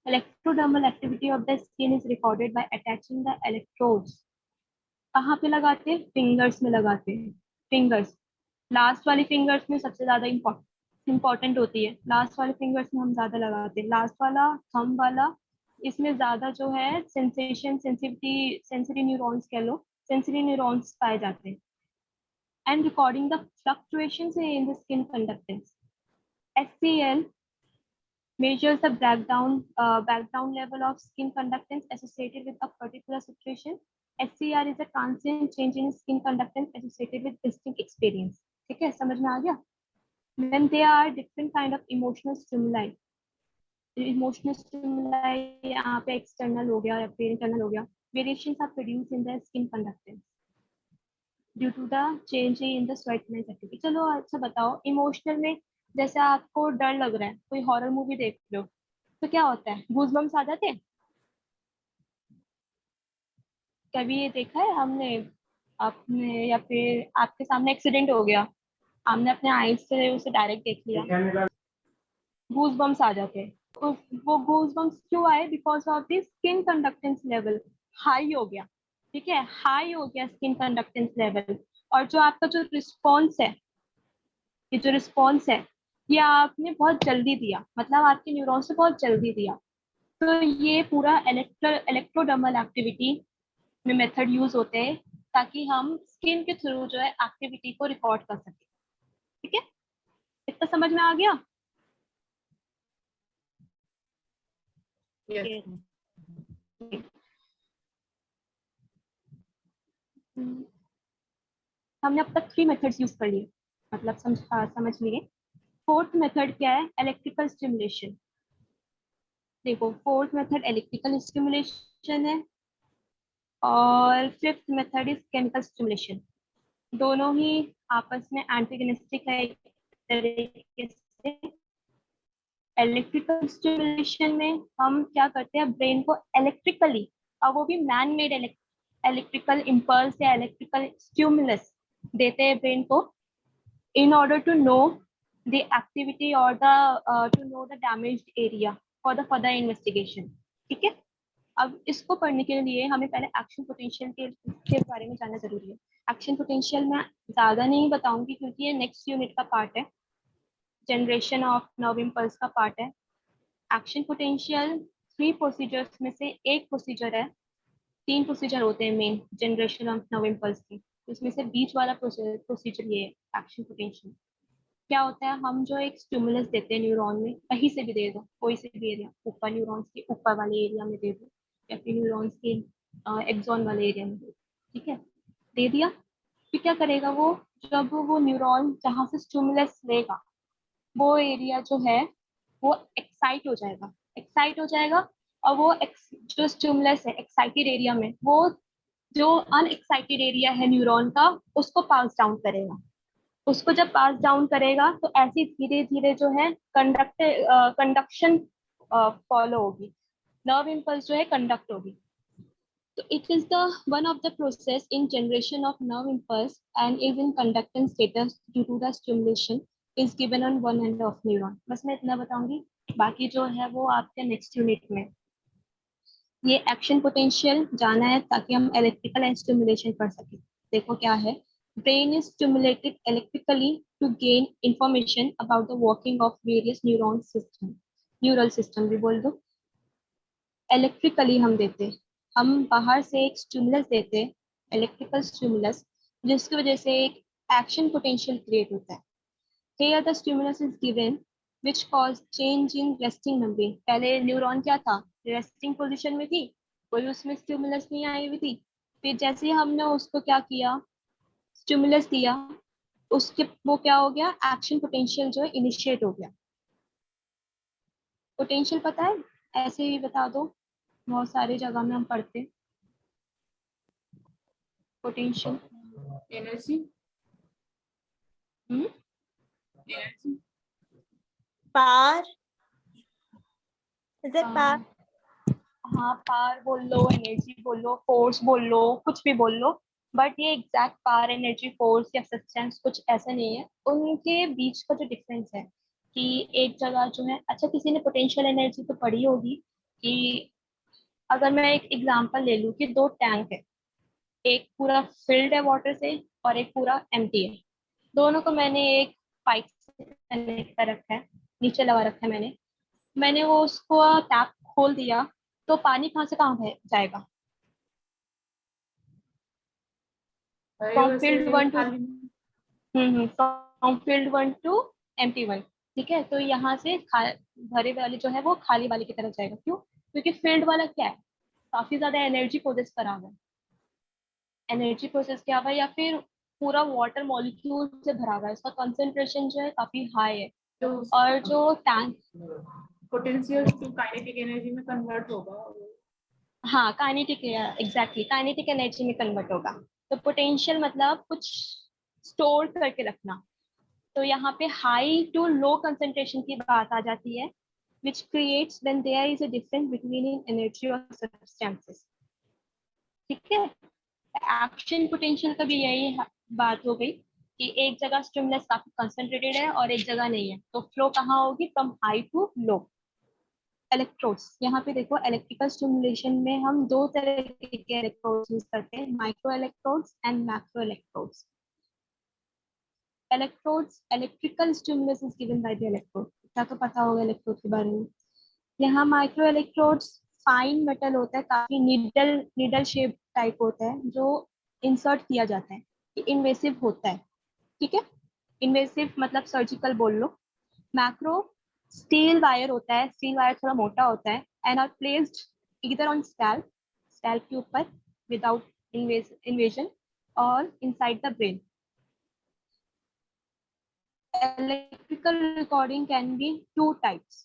Electrodermal activity of the skin is recorded by attaching the electrodes. कहाँ पे लगाते हैं? फिंगर्स में लगाते हैं। फिंगर्स, लास्ट वाली फिंगर्स में सबसे ज्यादा इम्पोर्टेंट होती है। लास्ट वाले फिंगर्स में हम ज्यादा लगाते हैं, लास्ट वाला, थंब वाला। इसमें ज्यादा जो है सेंसेशन, सेंसिटिविटी, सेंसरी न्यूरॉन्स कह लो, सेंसरी न्यूरॉन्स पाए जाते हैं। And recording the fluctuations in the skin conductance. SCL measures the background level of skin conductance associated with a particular situation. SCR is a transient change in skin conductance associated with distinct experience. ठीक है, समझ में आ गया? Then there are different kind of emotional stimuli. Emotional stimuli यहाँ पे external हो गया या फिर internal हो गया. Variations are produced in the skin conductance due to the change in the sweat glands activity. चलो अच्छा बताओ, इमोशनल में जैसे आपको डर लग रहा है, कोई हॉरर मूवी देख लो, तो क्या होता है? गूज़बम्स आ जाते हैं। कभी ये देखा है हमने, आपने, या फिर आपके सामने एक्सीडेंट हो गया, आपने अपने आईज से उसे डायरेक्ट देख लिया, गूज़बम्स आ जाते हैं। तो वो गूज़बम्स क्यों आए? Because of the skin conductance level high हो गया। ठीक है, हाई हो गया स्किन कंडक्टेंस लेवल। और जो आपका जो रिस्पॉन्स है, ये जो रिस्पॉन्स है, ये आपने बहुत जल्दी दिया, मतलब आपके न्यूरॉन्स ने बहुत जल्दी दिया। तो ये पूरा इलेक्ट्रोडर्मल एक्टिविटी में मेथड यूज होते हैं ताकि हम स्किन के थ्रू जो है एक्टिविटी को रिकॉर्ड कर सके। ठीक है, इतना समझ में आ गया? Yes. हमने अब तक 3 मेथड्स यूज कर लिए, मतलब समझ लिए। फोर्थ मेथड क्या है? Electrical stimulation. देखो, फोर्थ मेथड इलेक्ट्रिकल स्टिमुलेशन है और fifth method is chemical stimulation. दोनों ही आपस में एंटीगोनिस्टिक है एक तरीके से। इलेक्ट्रिकल स्टिमुलेशन में हम क्या करते हैं? ब्रेन को इलेक्ट्रिकली, और वो भी मैन मेड इलेक्ट्रिकल इम्पल्स या इलेक्ट्रिकल स्टिमुलस देते हैं ब्रेन को, in order to know the activity or the to know the damaged area for the further investigation. ठीक है, अब इसको पढ़ने के लिए हमें पहले एक्शन पोटेंशियल के बारे में जानना जरूरी है। एक्शन पोटेंशियल मैं ज्यादा नहीं बताऊंगी क्योंकि ये नेक्स्ट यूनिट का पार्ट है, जनरेशन ऑफ नर्व इम्पल्स का पार्ट है। एक्शन पोटेंशियल 3 प्रोसीजर्स में से एक प्रोसीजर है। 3 प्रोसीजर होते हैं main generation of nerve impulse की, इसमें से बीच वाला प्रोसीजर ये है एक्शन पोटेंशियल। क्या होता है? हम जो एक स्टिमुलस देते हैं न्यूरॉन में, कहीं से भी दे दो, कोई से भी एरिया, ऊपर न्यूरॉन्स के ऊपर वाले एरिया में दे दो या फिर न्यूरॉन्स के एक्सॉन वाले एरिया में दे दो। ठीक है, दे दिया, फिर क्या करेगा वो? जब वो न्यूरॉन जहाँ से स्टिमुलस लेगा, वो एरिया जो है वो एक्साइट हो जाएगा, एक्साइट हो जाएगा। और वो जो स्टिमुलस है एक्साइटेड एरिया में, वो जो अनएक्साइटेड एरिया है न्यूरॉन का, उसको पास डाउन करेगा। उसको जब पास डाउन करेगा तो ऐसी धीरे धीरे जो है कंडक्शन फॉलो होगी, नर्व इम्पल्स जो है कंडक्ट होगी। तो it is the one of the process in generation of nerve impulse and is in conductance status due to the stimulation is given on one end of neuron. बस मैं इतना बताऊंगी, बाकी जो है वो आपके नेक्स्ट यूनिट में। ये एक्शन पोटेंशियल जाना है ताकि हम इलेक्ट्रिकल स्टिमुलेशन पढ़ सकें। देखो क्या है? brain is stimulated electrically to gain information about the working of various neural system भी बोल दो। इलेक्ट्रिकली हम देते हैं, हम बाहर से एक स्टिमुलस देते हैं, इलेक्ट्रिकल स्टिमुलस, जिसकी वजह से एक एक्शन पोटेंशियल क्रिएट होता है। Here the stimulus is given which cause change in resting membrane. पहले न्यूरॉन क्या था? रेस्टिंग पोजीशन में थी, कोई उसमें स्टिमुलस नहीं आई हुई थी। फिर जैसे ही हमने उसको क्या किया? स्टिमुलस दिया, उसके वो क्या हो गया? एक्शन पोटेंशियल जो है इनिशिएट हो गया। पोटेंशियल पता है? ऐसे ही बता दो, बहुत सारी जगह में हम पढ़ते। Potential Energy. Energy. Power. Is it power? हाँ, पावर बोल लो, एनर्जी बोल लो, फोर्स बोल लो, कुछ भी बोल लो, बट ये एग्जैक्ट पावर, एनर्जी, फोर्स या सब्सटेंस कुछ ऐसा नहीं है। उनके बीच का जो डिफरेंस है कि एक जगह जो है, अच्छा किसी ने पोटेंशियल एनर्जी तो पढ़ी होगी कि अगर मैं एक एग्जांपल ले लूँ कि दो टैंक है, एक पूरा फिल्ड है वाटर से और एक पूरा एम्प्टी है। दोनों को मैंने एक पाइप से कनेक्ट कर रखा है, नीचे लगा रखा है मैंने। मैंने वो उसको टैप खोल दिया तो पानी कहाँ से कहाँ जाएगा? फ्रॉम वैसे फील्ड वन टू, खाली from field one two empty one. ठीक है, तो यहाँ से भरे वाली जो है वो खाली वाली की तरफ जाएगा। क्यों? क्योंकि फील्ड वाला क्या है, काफी ज्यादा एनर्जी प्रोसेस करा हुआ है। एनर्जी प्रोसेस किया हुआ है या फिर पूरा वाटर मॉलिक्यूल से भरा हुआ है, इसका कंसंट्रेशन जो है काफी हाई है। तो और जो tank, potential to kinetic energy में कन्वर्ट होगा। हाँ काइनेटिक, एग्जैक्टली काइनेटिक एनर्जी में कन्वर्ट होगा। तो पोटेंशियल मतलब कुछ स्टोर करके रखना। तो यहाँ पे हाई टू लो कंसंट्रेशन की बात आ जाती है, which creates when there is a difference between energy or substances। ठीक है, एक्शन पोटेंशियल का भी यही बात हो गई कि एक जगह स्टिमुलस काफी कंसंट्रेटेड है और एक जगह नहीं है, तो फ्लो कहाँ होगी? From high to low. Electrodes, यहाँ पे देखो इलेक्ट्रिकल स्टिमुलेशन में हम दो तरह के इलेक्ट्रोड्स यूज करते हैं, micro electrodes and macro electrodes. Electrodes, electrical stimulus is given by the electrode, क्या तो पता होगा इलेक्ट्रोड के बारे में। यहाँ माइक्रो इलेक्ट्रोड्स फाइन मेटल होता है, काफी निडल निडल शेप टाइप होता है जो इंसर्ट किया जाता है, इन्वेसिव होता है। ठीक है, इन्वेसिव मतलब सर्जिकल बोल लो। मैक्रो स्टील वायर होता है, स्टील वायर थोड़ा मोटा होता है, and are placed either on scalp, scalp के ऊपर विदाउट इन्वेजन और inside the brain. Electrical recording can be two types: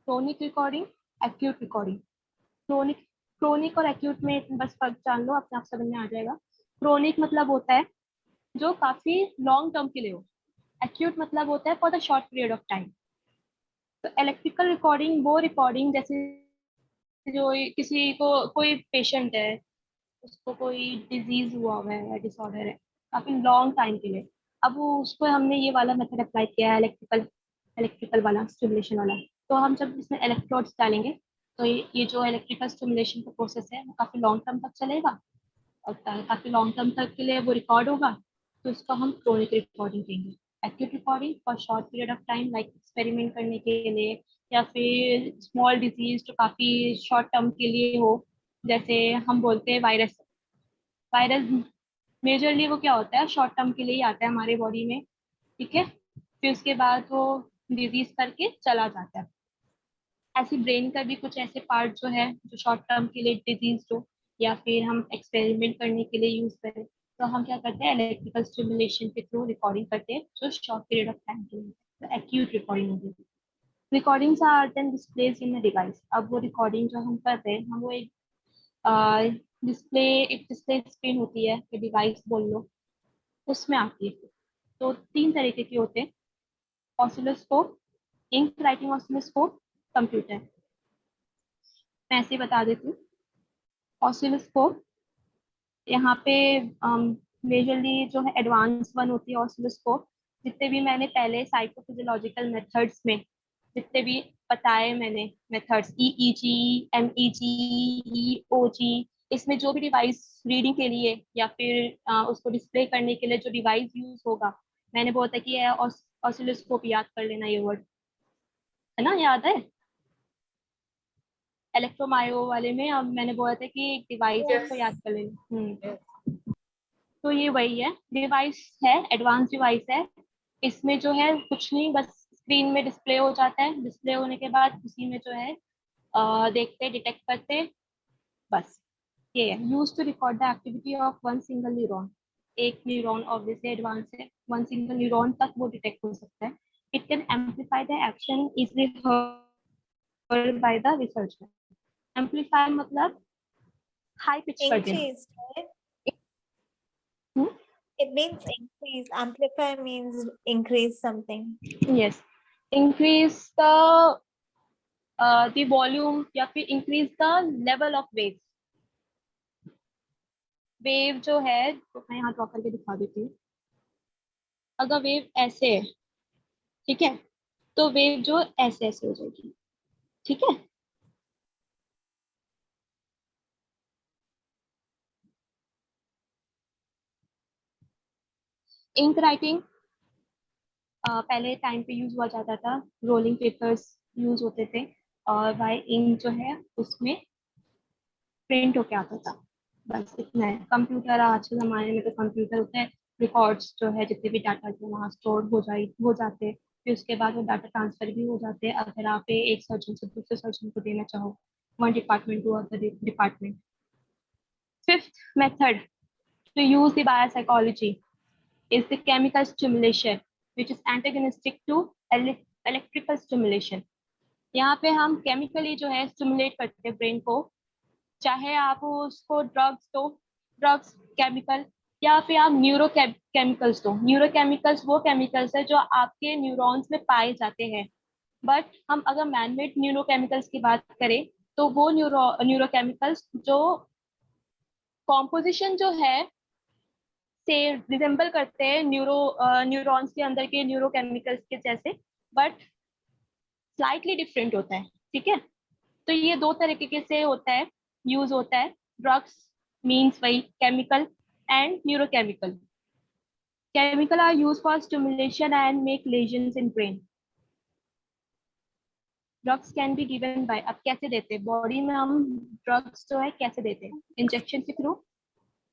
chronic recording, acute recording। Chronic, chronic और एक्यूट में बस फर्क जान लो, अपने आप समझ में आ जाएगा। क्रोनिक मतलब होता है जो काफी लॉन्ग टर्म के लिए हो, एक्यूट मतलब होता है for the short period of time. तो इलेक्ट्रिकल रिकॉर्डिंग वो रिकॉर्डिंग जैसे जो किसी को, कोई पेशेंट है, उसको कोई डिजीज हुआ है या डिसऑर्डर है काफी लॉन्ग टाइम के लिए, अब वो उसको हमने ये वाला मेथड अप्लाई किया है, इलेक्ट्रिकल, इलेक्ट्रिकल वाला स्टिमुलेशन वाला। तो हम जब इसमें इलेक्ट्रोड्स डालेंगे तो ये जो इलेक्ट्रिकल स्टिमुलेशन का प्रोसेस है वो काफी लॉन्ग टर्म तक चलेगा और काफी लॉन्ग टर्म तक के लिए वो रिकॉर्ड होगा। तो इसको हम क्रोनिक रिकॉर्डिंग कहेंगे। Acute recording for short period of time, like experiment करने के लिए या फिर स्मॉल डिजीज जो काफी शॉर्ट टर्म के लिए हो, जैसे हम बोलते हैं वायरस। वायरस मेजरली वो क्या होता है, शॉर्ट टर्म के लिए ही आता है हमारे बॉडी में। ठीक है, फिर उसके बाद वो डिजीज करके चला जाता है। ऐसे ब्रेन का भी कुछ ऐसे पार्ट जो है जो शॉर्ट टर्म के लिए डिजीज हो या फिर हम एक्सपेरिमेंट करने के लिए यूज करें, तो हम क्या करते हैं, इलेक्ट्रिकल स्टिमुलेशन के थ्रू रिकॉर्डिंग करते हैं जो शॉर्ट पीरियड ऑफ टाइम के लिए। तो एक्यूट रिकॉर्डिंग होगी। Recordings are then displace in a device. अब वो रिकॉर्डिंग जो हम कर रहे हैं, हम वो एक डिस्प्ले, एक डिस्प्ले स्क्रीन होती है, डिवाइस बोल लो, उसमें आती है। तो तीन तरीके के होते हैं: oscilloscope, ink writing oscilloscope, computer. मैं ऐसे ही बता देती हूँ। ऑसिलोस्कोप यहाँ पे मेजरली जो है एडवांस वन होती है ऑसिलोस्कोप। जितने भी मैंने पहले साइकोफिजियोलॉजिकल मेथड्स में जितने भी बताए मैंने मेथड्स, ईईजी, एमईजी, ईओजी, इसमें जो भी डिवाइस रीडिंग के लिए या फिर उसको डिस्प्ले करने के लिए जो डिवाइस यूज होगा, मैंने बोला था कि ऑसिलोस्कोप याद कर लेना, ये वर्ड है ना, याद है? इलेक्ट्रोमायो वाले में अब मैंने बोला था कि एक डिवाइस है उसको याद कर लेना। तो ये वही है, डिवाइस है, एडवांस डिवाइस है। इसमें जो है कुछ नहीं, बस स्क्रीन में डिस्प्ले हो जाता है, डिस्प्ले होने के बाद उसी में जो है देखते, डिटेक्ट करते, बस ये है। Use to record the activity of one single neuron. एक न्यूरॉन ऑब्वियसली एडवांस है, वन सिंगल न्यूरॉन तक वो डिटेक्ट हो सकता है। It can amplify the action easily heard by the researcher. Amplify मतलब हाई पिच कर देना। Increase, right? Hmm? It means increase. Amplify means increase something. Yes, increase the volume या फिर increase the level of waves। Wave जो है, तो मैं यहाँ ड्रॉ करके दिखा देती हूँ। अगर वेव ऐसे है, ठीक है, तो वेव जो ऐसे ऐसे हो जाएगी, ठीक है। इंक राइटिंग पहले टाइम पे यूज हुआ जाता था, रोलिंग पेपर्स यूज होते थे, और बाय इंक जो है उसमें प्रिंट होके आता था। बस इतना है। कंप्यूटर, आज के ज़माने में तो कंप्यूटर होते हैं, रिकॉर्ड्स जो है जितने भी डाटा जो वहाँ स्टोर हो जाते हैं, फिर उसके बाद वो डाटा ट्रांसफर भी हो जाते हैं अगर आप एक सर्जन से दूसरे सर्जन को देना चाहो, one department to other department. Fifth method to use the biopsychology is the chemical stimulation, which is antagonistic to electrical stimulation. यहाँ पे हम केमिकली जो है स्टिमुलेट करते हैं ब्रेन को, चाहे आप उसको ड्रग्स दो, ड्रग्स केमिकल, या फिर आप न्यूरो केमिकल्स दो। न्यूरो केमिकल्स वो केमिकल्स है जो आपके न्यूरॉन्स में पाए जाते हैं, बट हम अगर मैनमेड न्यूरो केमिकल्स की बात करें तो वो न्यूरो केमिकल्स जो कॉम्पोजिशन जो है से रिजेंबल करते हैं न्यूरॉन्स के अंदर के न्यूरोकेमिकल्स के जैसे, बट स्लाइटली डिफरेंट होता है, ठीक है। तो ये दो तरीके से होता है, यूज होता है। ड्रग्स मीन्स वही chemical and neurochemical. Chemical are use for stimulation and make lesions in brain. Drugs can be given by, अब कैसे देते हैं बॉडी में हम ड्रग्स जो है कैसे देते हैं, इंजेक्शन के थ्रू,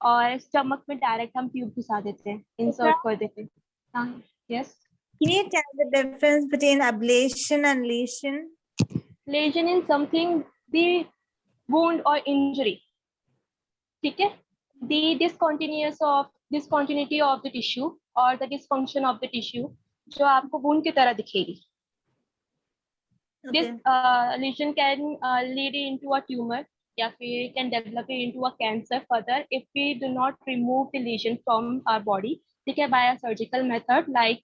और स्टमक में डायरेक्ट हम ट्यूब घुसा देते हैं, इंसर्ट कर देते हैं। हाँ, yes. Can you tell the difference between ablation and lesion? Lesion in something, the wound or injury, ठीक है, the discontinuity of the tissue or the dysfunction of the tissue जो आपको wound की तरह दिखेगी. This Okay. lesion can lead into a tumor या फिर can develop into a cancer further if we do not remove the lesion from our body, ठीक है, by a surgical method like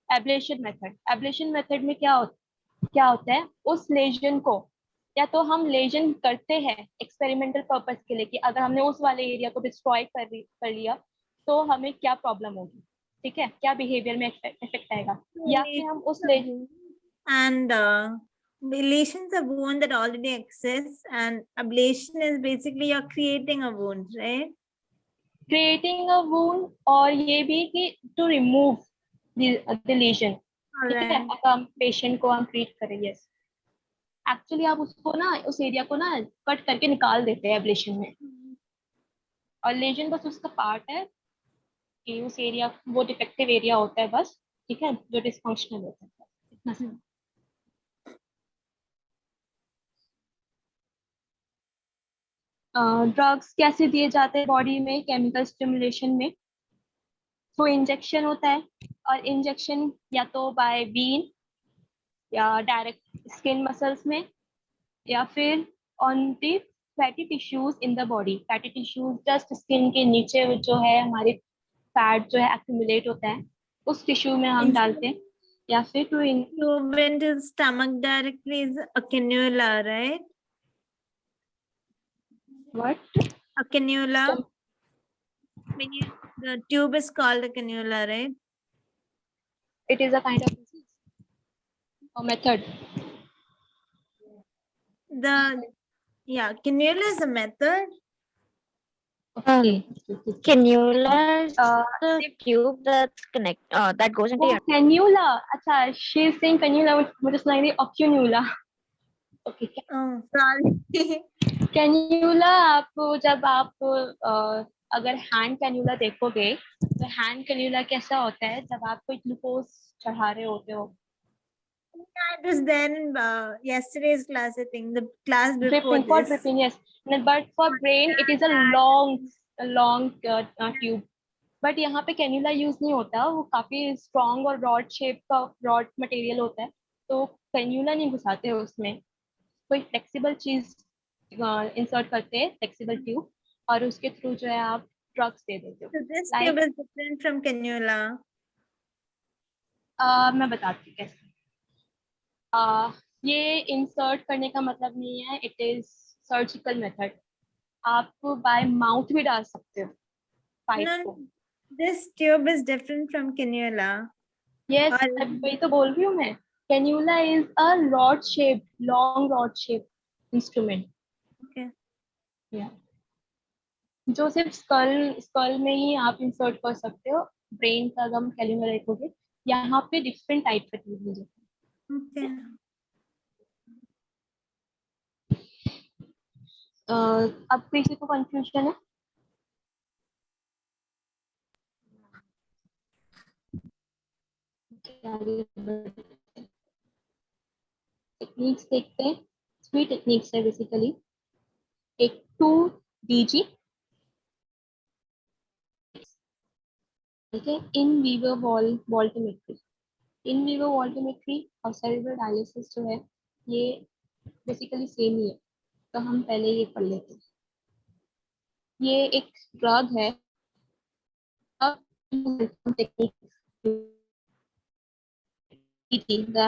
ablation method. Ablation method में क्या होता है, उस लेजन को या तो हम लेजन करते हैं एक्सपेरिमेंटल पर्पस के लिए कि अगर हमने उस वाले एरिया को डिस्ट्रॉय कर लिया तो हमें क्या प्रॉब्लम होगी, ठीक है, क्या बिहेवियर में इफेक्ट आएगा, या फिर हम उस lesion And lesions are wound that already exists, and ablation is basically you're creating a wound, right? Creating a wound, और ये भी कि टू रिमूव द लेजन, ठीक है, Alright. अगर हम पेशेंट को हम ट्रीट करें। यस, एक्चुअली आप उसको ना, उस एरिया को ना कट करके निकाल देते हैं एब्लेशन में, और लेजन बस उसका पार्ट है कि उस एरिया, वो डिफेक्टिव एरिया होता है बस, ठीक है, जो डिसफंक्शनल होता है, इतना सा। ड्रग्स कैसे दिए जाते हैं बॉडी में केमिकल स्टिमुलेशन में, तो इंजेक्शन होता है, और इंजेक्शन या तो बाय वीन या डायरेक्ट स्किन मसल्स में, या फिर on the fatty tissues in the body. Fatty tissues just skin के नीचे जो है हमारे फैट जो है एक्यूमुलेट होता है, उस टिश्यू में हम डालते हैं, या फिर to Tube into the stomach directly is a cannula, right? What A cannula. The tube is called a cannula, right? It is a kind of disease method. Cannula is a method. Um, okay, Cannula is Uh, the tube that's that goes into your cannula, अच्छा, शी इज सेइंग कैन्यूला, मुझे सुनाई दी ऑक्यून्यूला। Okay, Oh, sorry. कैन्यूला आपको, जब आप अगर हैंड कैन्यूला देखोगे तो हैंड कैन्यूला कैसा होता है, जब आप कोई ग्लूकोज चढ़ा रहे होते हो, It was there in yesterday's class, I think. The class before dripping for this. dripping, yes, but for brain it is a long tube, but यहाँ पे कैन्यूला यूज नहीं होता, वो काफी स्ट्रॉन्ग और रॉड शेप का रॉड मटेरियल होता है, तो कैन्यूला नहीं घुसाते उसमें, कोई फ्लेक्सिबल चीज इंसर्ट करते हैं, फ्लेक्सिबल ट्यूब, और उसके थ्रू जो है आप ड्रग्स दे देते हो। So this Like, tube is different from cannula. मैं बताती हूँ कैसे। ये इंसर्ट करने का मतलब नहीं है, इट इज सर्जिकल मेथड। आप बाय माउथ भी डाल सकते हो पाइप No, को। this tube is different from cannula. Yes, और वही तो बोल रही हूँ मैं। Cannula is a rod shape, long rod shape instrument, okay. जो सिर्फ स्कल स्कल में ही आप इंसर्ट कर सकते हो। ब्रेन का अगर हम कैन्यूला देखोगे, यहाँ पे डिफरेंट टाइप का ट्यूब मिल जाता Okay. है। अब किसी को कंफ्यूजन है? टेक्निक्स देखते हैं। 3 टेक्निक्स है बेसिकली। एक 2DG, ठीक है, इन विवो वोल्टमेट्री। इन विवो वोल्टमेट्री और सेरेब्रल डायलिसिस जो है, ये बेसिकली सेम ही है, तो हम पहले ये पढ़ लेते हैं। ये एक ड्रग है। Technique the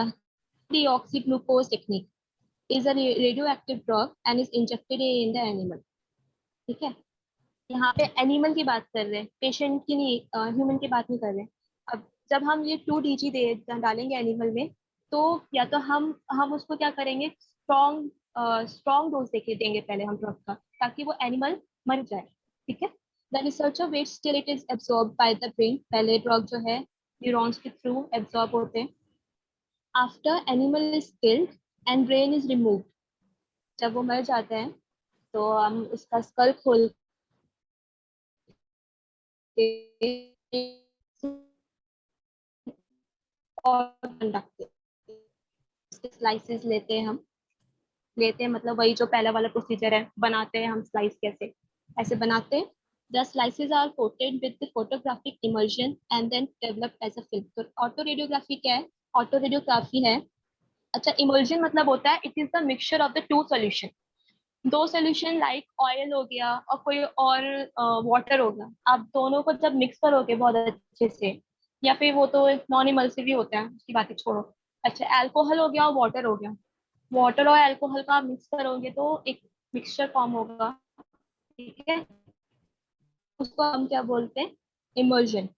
deoxyglucose technique is a radioactive drug and is injected in the animal। ठीक है, यहाँ पे एनिमल की बात कर रहे हैं, पेशेंट की नहीं, ह्यूमन की बात नहीं कर रहे हैं। अब जब हम ये 2DG डालेंगे एनिमल में, तो या तो हम उसको क्या करेंगे, स्ट्रॉन्ग डोज देंगे पहले हम ड्रग का, ताकि वो एनिमल मर जाए। ठीक है, the researcher waits till it is absorb by the brain. पहले ड्रग जो है न्यूरॉन्स के थ्रू एब्सॉर्ब होते हैं। After animal is killed and brain is removed, जब वो मर जाता है तो हम उसका स्कल खोल और स्लाइसेस लेते हैं, मतलब वही जो पहला वाला प्रोसीजर है, बनाते हैं हम स्लाइस कैसे, ऐसे बनाते हैं। The slices are coated with the photographic emulsion and then developed as a film. तो ऑटो रेडियोग्राफी क्या है? ऑटो रेडियोग्राफी है, अच्छा, इमल्शन मतलब होता है it is the mixture of the 2 solution. 2 solution like oil हो गया और कोई और वाटर हो गया, आप दोनों को जब मिक्स करोगे बहुत अच्छे से, या फिर वो तो नॉन इमल्सिव ही होता है, उसकी बातें छोड़ो। अच्छा, अल्कोहल हो गया और वाटर हो गया, वाटर और अल्कोहल का मिक्स करोगे तो एक मिक्सचर फॉर्म होगा। ठीक है, उसको हम क्या बोलते हैं? इमर्जन।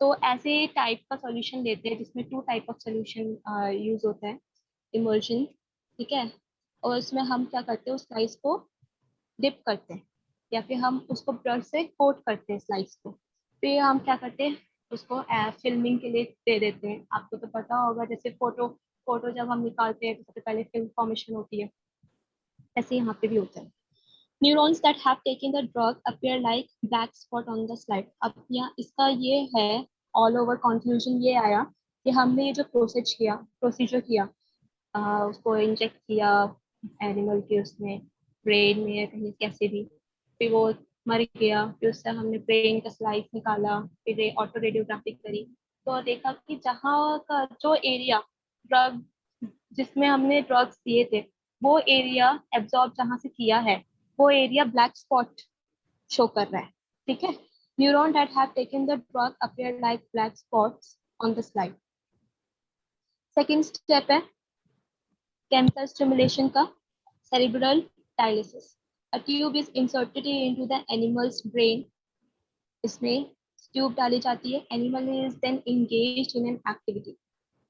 तो ऐसे टाइप का सॉल्यूशन लेते हैं जिसमें 2 टाइप ऑफ सॉल्यूशन यूज होता है, इमर्जन। ठीक है, और उसमें हम क्या करते हैं, उस स्लाइस को डिप करते हैं, या फिर हम उसको ब्रश से कोट करते हैं स्लाइस को। फिर हम क्या करते हैं, उसको फिल्मिंग के लिए दे देते हैं। आपको तो पता होगा, जैसे फोटो फोटो जब हम निकालते हैं तो सबसे पहले फिल्म फॉर्मेशन होती है, ऐसे यहाँ पे भी होता है। Neurons that have taken the drug appear like black spot on the slide. अब यहाँ इसका ये है, ऑल ओवर कंक्लूजन ये आया कि हमने ये जो प्रोसीजर किया, उसको इंजेक्ट किया एनिमल के उसमें, ब्रेन में या कहीं कैसे भी, फिर वो मर गया, फिर उससे हमने ब्रेन का स्लाइस निकाला, फिर ऑटो रेडियोग्राफी करी, तो देखा कि जहाँ का जो एरिया ड्रग, जिसमें हमने ड्रग्स दिए थे, वो एरिया एब्जॉर्ब जहाँ से किया है, वो एरिया ब्लैक स्पॉट शो कर रहा है। ठीक है, neuron that have taken the drug appear like black spots on the slide. Second step है केमिकल स्टिमुलेशन का, cerebral dialysis। A tube is inserted into the animal's brain। इसमें ट्यूब डाली जाती है, animal is then engaged in an activity।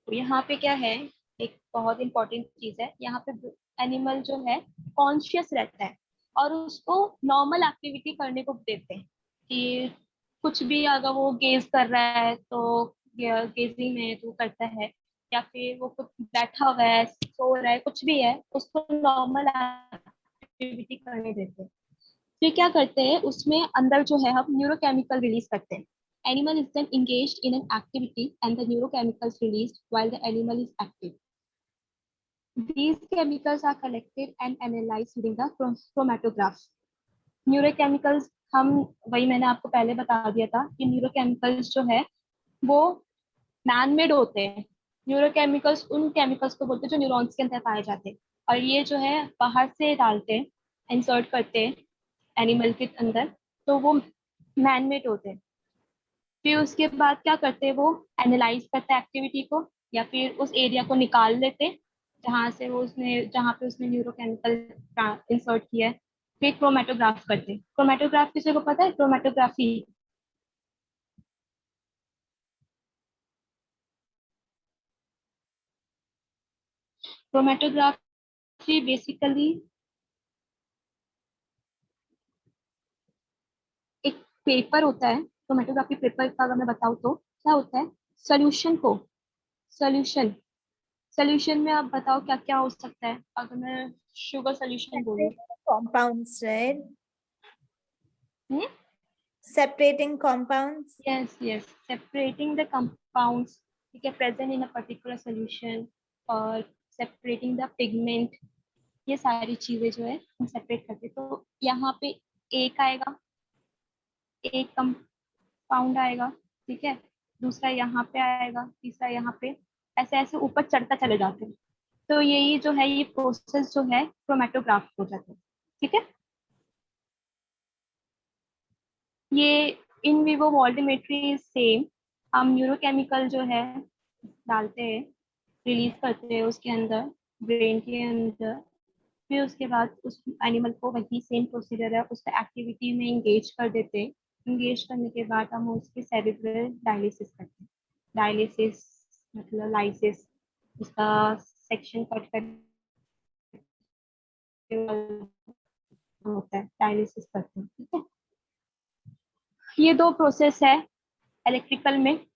तो यहाँ पे क्या है, एक बहुत इंपॉर्टेंट चीज है, यहाँ पे एनिमल जो है कॉन्शियस रहता है, और उसको नॉर्मल एक्टिविटी करने को देते हैं, कि कुछ भी अगर वो गेज कर रहा है तो गेजिंग में तो करता है, या फिर वो कुछ बैठा हुआ है, सो रहा है, कुछ भी है, उसको नॉर्मल एक्टिविटी करने देते हैं। फिर क्या करते हैं, उसमें अंदर जो है हम न्यूरोकेमिकल रिलीज करते हैं। Animal is then engaged in an activity and the neurochemicals released while the animal is active। These chemicals are collected and analyzed using the chromatograph। Neurochemicals, हम वही मैंने आपको पहले बता दिया था कि न्यूरोकेमिकल्स जो है वो मैनमेड होते हैं। न्यूरोकेमिकल्स उन केमिकल्स को बोलते हैं जो न्यूरॉन्स के अंदर पाए जाते हैं, और ये जो है बाहर से डालते हैं, इंसर्ट करते हैं एनिमल के अंदर, तो वो मैनमेड होते हैं। फिर उसके बाद क्या करते हैं, वो एनालाइज करते हैं एक्टिविटी को, या फिर उस एरिया को निकाल लेते हैं जहाँ से वो उसने जहाँ पे उसने न्यूरोकेमिकल इंसर्ट किया है, फिर क्रोमेटोग्राफ करते हैं। क्रोमेटोग्राफ किसी को पता है? क्रोमेटोग्राफी क्रोमेटोग्राफी बेसिकली एक पेपर होता है। क्रोमेटोग्राफी पेपर का अगर मैं बताऊँ तो क्या होता है, सोल्यूशन को सोल्यूशन सोल्यूशन में आप बताओ क्या क्या हो सकता है। अगर मैं शुगर सोल्यूशन बोलूँ, Compounds, right? Hmm, Separating compounds. yes, separating the compounds, ठीक है, present in a particular solution, और separating the pigment, ये सारी चीजें जो है हम सेपरेट करते हैं। तो यहाँ पे एक आएगा, एक कंपाउंड आएगा, ठीक है, दूसरा यहाँ पे आएगा, तीसरा यहाँ पे, ऐसे ऐसे ऊपर चढ़ता चले जाते हैं। तो यही जो है, ये प्रोसेस जो है क्रोमेटोग्राफ हो जाता है, ठीक है। ये इन विवो वॉल्टीमेट्री सेम, हम न्यूरोकेमिकल जो है डालते हैं, रिलीज करते हैं उसके अंदर, ब्रेन के अंदर, फिर उसके बाद उस एनिमल को वही सेम प्रोसीजर है उसका एक्टिविटी में इंगेज कर देते हैं। इंगेज करने के बाद हम उसके सेरिब्रल डायलिसिस करते हैं। डायलिसिस मतलब लाइसिस, उसका सेक्शन कट कर होता है, डायलिसिस करते हैं, ठीक है। ये दो प्रोसेस है इलेक्ट्रिकल में,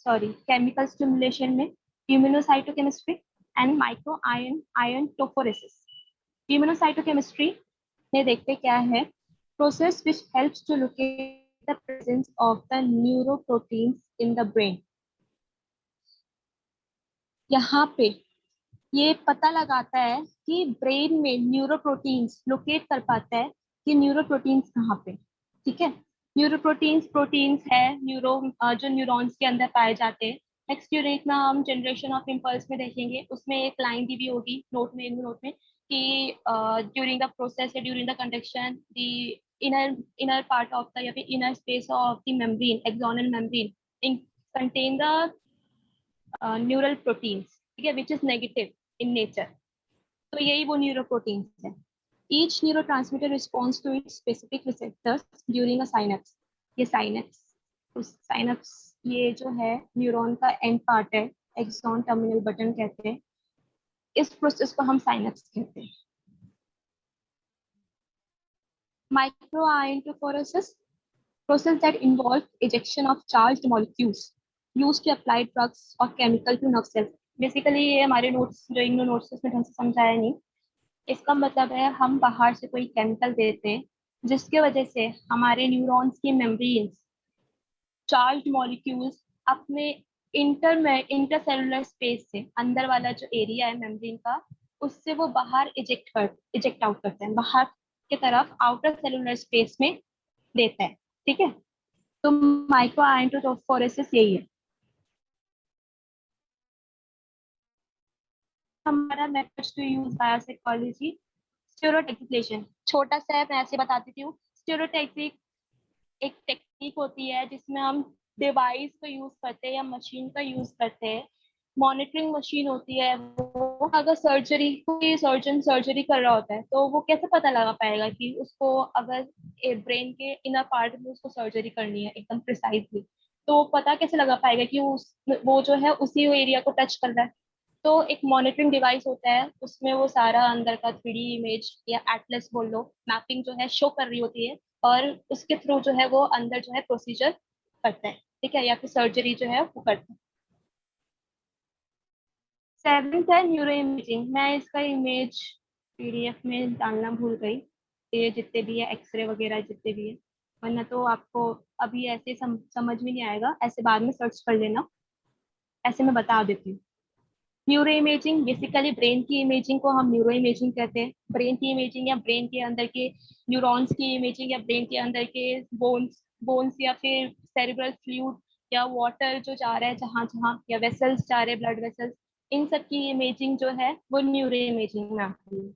सॉरी केमिकल स्टिमुलेशन में, immunocytochemistry and micro iontophoresis. Immunocytochemistry में देखते क्या है, process which helps to locate the presence of the neuroproteins in the brain. यहाँ पे ये पता लगाता है कि ब्रेन में न्यूरोप्रोटीन्स लोकेट कर पाता है कि न्यूरोप्रोटीन्स कहाँ पे, ठीक है। न्यूरोप्रोटीन्स प्रोटीन्स है जो न्यूरॉन्स के अंदर पाए जाते हैं। नेक्स्ट यूनिट में हम जनरेशन ऑफ इम्पल्स में देखेंगे, उसमें एक लाइन दी भी होगी नोट में कि ड्यूरिंग द प्रोसेस या during the conduction the inner part of the या फिर inner space of the membrane, axonal membrane contain the neural proteins, ठीक है, which is negative in nature. तो यही वो न्यूरोप्रोटीन्स है। Each neurotransmitter responds to its specific receptors during a synapse. ये साइनप्स ये जो है न्यूरॉन का एंड पार्ट है, एक्सॉन टर्मिनल बटन कहते हैं। इस प्रोसेस को हम साइनप्स कहते हैं। Micro iontophoresis, process that involve ejection of charged molecules used to apply drugs or chemical to nerve cells. Basically ये हमारे नोट्स जो इन नोट्स में ढंग से समझाया नहीं। इसका मतलब है हम बाहर से कोई केमिकल देते हैं जिसके वजह से हमारे न्यूरॉन्स की मेम्ब्रेन्स चार्ज्ड मॉलिक्यूल्स अपने इंटरसेलुलर स्पेस से, अंदर वाला जो एरिया है मेम्ब्रेन का, उससे वो बाहर इजेक्ट आउट करते हैं, बाहर की तरफ आउटर सेलुलर स्पेस में देता है, ठीक है। तो माइक्रो आयनटोफोरेसिस यही है। हमारा मेथड्स टू यूज बायोसाइकोलॉजी, स्टेरियोटाइपिफिकेशन, छोटा सा है, मैं ऐसे बता देती हूँ। स्टेरियोटाइपिक एक टेक्निक होती है जिसमें हम डिवाइस का यूज करते हैं या मशीन का यूज करते हैं। मॉनिटरिंग मशीन होती है, वो अगर कोई सर्जन सर्जरी कर रहा होता है तो वो कैसे पता लगा पाएगा कि उसको अगर ब्रेन के इनर पार्ट में उसको सर्जरी करनी है एकदम प्रिसाइजली, तो वो पता कैसे लगा पाएगा कि वो जो है उसी एरिया को टच कर रहा है। तो एक मॉनिटरिंग डिवाइस होता है, उसमें वो सारा अंदर का 3D इमेज या एटलस बोल लो, मैपिंग जो है शो कर रही होती है, और उसके थ्रू जो है वो अंदर जो है प्रोसीजर करता है, ठीक है, या फिर सर्जरी जो है वो करता है। सेवेंथ है न्यूरो इमेजिंग। मैं इसका इमेज PDF में डालना भूल गई, ये जितने भी है एक्सरे वगैरह जितने भी है, वरना तो आपको अभी ऐसे समझ में नहीं आएगा, ऐसे बाद में सर्च कर लेना, ऐसे मैं बता देती हूँ। न्यूरो इमेजिंग बेसिकली ब्रेन की इमेजिंग को हम न्यूरो इमेजिंग कहते हैं। ब्रेन की इमेजिंग या ब्रेन के अंदर के न्यूरॉन्स की इमेजिंग या ब्रेन के अंदर के बोन्स या फिर सेरिब्रल फ्लूइड या वाटर जो जा रहा है जहाँ जहाँ, या वेसल्स जा रहे हैं, ब्लड वेसल्स, इन सब की इमेजिंग जो है वो न्यूरो इमेजिंग में आती है।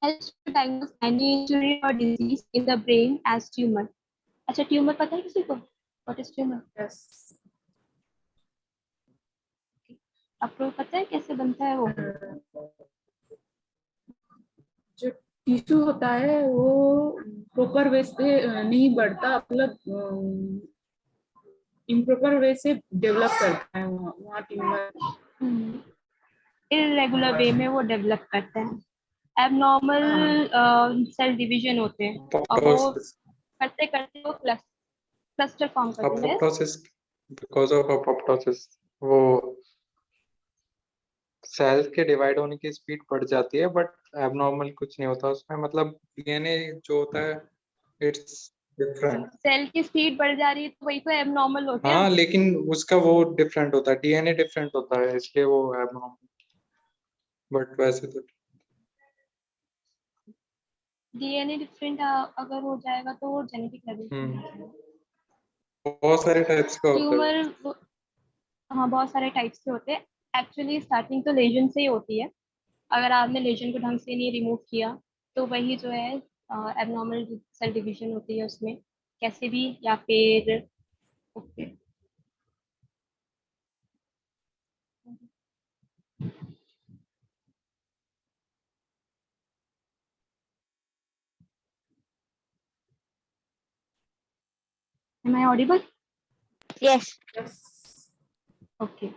Helps to diagnose any injury or disease in the brain as tumor. अच्छा, ट्यूमर पता है किसी को? What is tumor? Yes. आपको पता है कैसे बनता है वो? टिश्यू होता है वो प्रॉपर वे से नहीं बढ़ता, मतलब इम्प्रॉपर वे से डेवलप करता है वहाँ ट्यूमर। इरेगुलर वे में वो डेवलप करते हैं, एबनॉर्मल सेल डिवीजन होते हैं और वो Apoptosis. करते करते वो क्लस्टर फॉर्म करते हैं। Apoptosis. Because of apoptosis वो सेल्स के डिवाइड होने की स्पीड बढ़ जाती है, बट एबनॉर्मल कुछ नहीं होता उसमें, मतलब डीएनए जो होता है इट्स डिफरेंट। सेल की स्पीड बढ़ जा रही है तो वही तो एबनॉर्मल हो गया। हाँ, लेकिन उसका वो डिफरेंट होता है, डीएनए डिफरेंट होता है, इसलिए वो एबनॉर्मल, बट वैसे तो डीएनए डिफरेंट अगर हो जाएगा तो वो जेनेटिक लेवल बहुत सारे टाइप्स का होता है। ट्यूमर। हाँ, बहुत सारे टाइप्स के होते हैं। एक्चुअली स्टार्टिंग तो लेजन से ही होती है। अगर आपने लेजन को ढंग से नहीं रिमूव किया तो वही जो है एबनॉर्मल सेल डिवीजन होती है उसमें, कैसे भी, या फिर okay. Am I audible? Yes. Yes. Okay.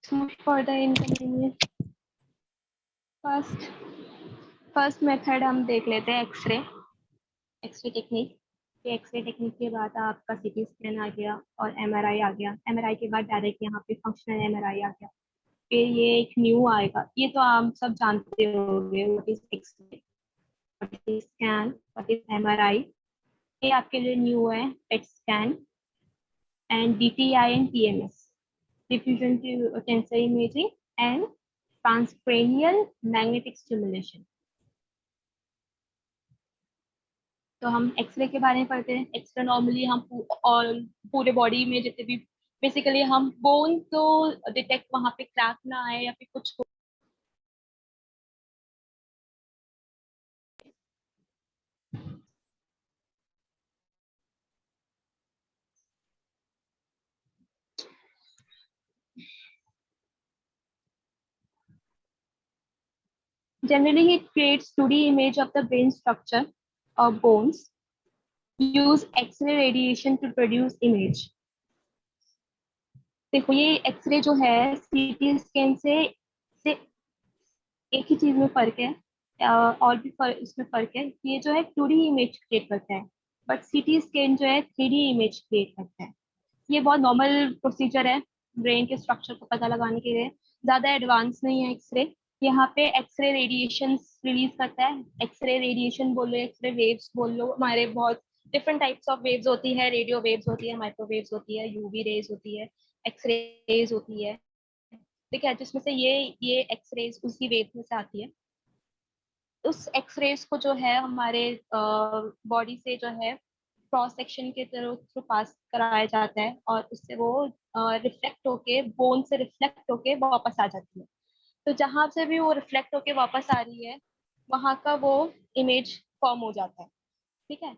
Smooth for the inconvenience. First method हम देख लेते हैं एक्सरे टेक्निक। एक्सरे टेक्निक के बाद आपका सीटी स्कैन आ गया और एमआरआई आ गया। एमआरआई के बाद डायरेक्ट यहाँ पे फंक्शनल एमआरआई आ गया। फिर ये एक न्यू आएगा, ये तो आप सब जानते होंगे, what is x-ray, what is scan, what is MRI. ये आपके लिए न्यू है, PET scan and DTI and TMS, diffusion tensor imaging and transcranial magnetic stimulation. तो हम एक्सरे के बारे में पढ़ते हैं। एक्सरे नॉर्मली हम और पूरे बॉडी में जितने भी, बेसिकली हम बोन तो डिटेक्ट वहां पे क्रैक ना आए या फिर कुछ हो। Generally, it creates 2D image of the brain structure or bones. Use X-ray radiation to produce image. देखो ये एक्सरे जो है सीटी स्कैन से एक ही चीज में फर्क है, और भी इसमें फर्क है। ये जो है 2D इमेज क्रिएट करता है, बट सीटी स्कैन जो है 3D इमेज क्रिएट करता है। ये बहुत नॉर्मल प्रोसीजर है ब्रेन के स्ट्रक्चर को पता लगाने के लिए, ज्यादा एडवांस नहीं है एक्सरे। यहाँ पे एक्सरे रेडिएशन रिलीज करता है। एक्सरे रेडिएशन बोल लो, एक्सरे वेव्स बोल लो, हमारे बहुत डिफरेंट टाइप्स ऑफ वेव्स होती है। रेडियो वेव्स होती है, माइक्रोवेव्स होती है, यूवी रेज होती है, एक्सरे रेज होती है, ठीक है, जिसमें से ये एक्सरेज उसी वेव में से आती है। उस एक्सरेज को जो है हमारे बॉडी से जो है क्रॉस सेक्शन के थ्रू पास कराया जाता है और उससे वो रिफ्लेक्ट होके, बोन से रिफ्लेक्ट होके वापस आ जाती है। तो जहां से भी वो रिफ्लेक्ट होके वापस आ रही है वहां का वो इमेज फॉर्म हो जाता है, ठीक है।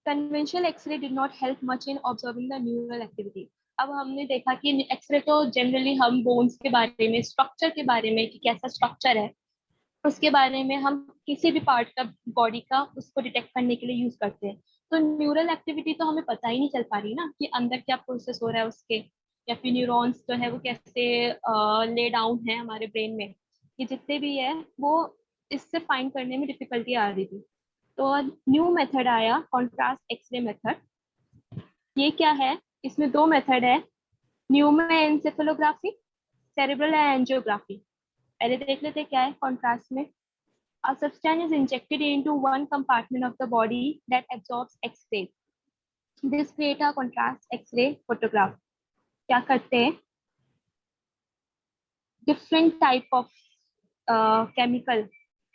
Conventional x-ray did not help much in observing the neural activity. अब हमने देखा कि एक्सरे तो जनरली हम बोन्स के बारे में, स्ट्रक्चर के बारे में कि कैसा स्ट्रक्चर है उसके बारे में, हम किसी भी पार्ट का बॉडी का उसको डिटेक्ट करने के लिए यूज करते हैं। तो न्यूरल एक्टिविटी तो हमें पता ही नहीं चल पा रही ना कि अंदर क्या प्रोसेस हो रहा है उसके, या फिर न्यूरॉन्स जो है वो कैसे ले डाउन है हमारे ब्रेन में, ये जितने भी है वो इससे फाइंड करने में डिफिकल्टी आ रही थी। तो न्यू मेथड आया, कॉन्ट्रास्ट एक्सरे मेथड। ये क्या है, इसमें दो मेथड है, न्यूरोएंसेफेलोग्राफी, सेरेब्रल एंजियोग्राफी। पहले देख लेते क्या है कॉन्ट्रास्ट में। A substance is injected into one compartment of the body that absorbs X-ray. This create a contrast X-ray photograph. क्या करते हैं, डिफरेंट टाइप ऑफ केमिकल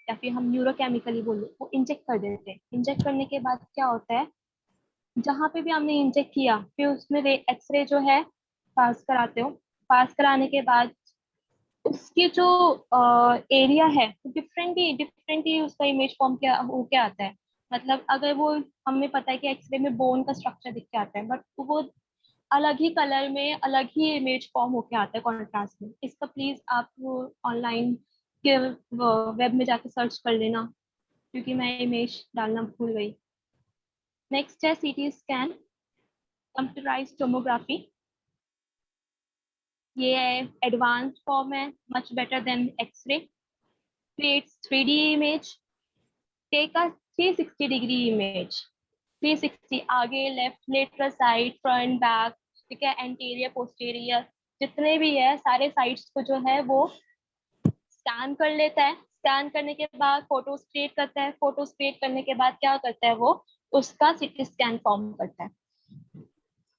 या फिर हम न्यूरोकेमिकल ही बोलो, वो इंजेक्ट कर देते हैं। इंजेक्ट करने के बाद क्या होता है, जहाँ पे भी हमने इंजेक्ट किया फिर उसमें एक्सरे जो है पास कराते हो। पास कराने के बाद उसकी जो एरिया है डिफरेंटली उसका इमेज फॉर्म क्या हो क्या आता है। मतलब अगर वो, हमें पता है कि एक्सरे में बोन का स्ट्रक्चर दिख के आता है, बट वो अलग ही कलर में अलग ही इमेज फॉर्म होके आता है कॉन्ट्रास्ट में। इसका प्लीज आप ऑनलाइन के वेब में जाके सर्च कर लेना, क्योंकि मैं इमेज डालना भूल गई। नेक्स्ट है सीटी स्कैन, कंप्यूटराइज्ड टोमोग्राफी। ये एडवांस फॉर्म है, much better than x-ray, creates 3D image, take a 360 degree image. 360 आगे, left, lateral side, front, back, ठीक है, एंटीरियर, पोस्टीरियर, जितने भी है सारे साइड्स को जो है वो स्कैन कर लेता है। स्कैन करने के बाद फोटोज क्रिएट करता है। फोटोज क्रिएट करने के बाद क्या करता है वो, उसका सीटी स्कैन फॉर्म करता है।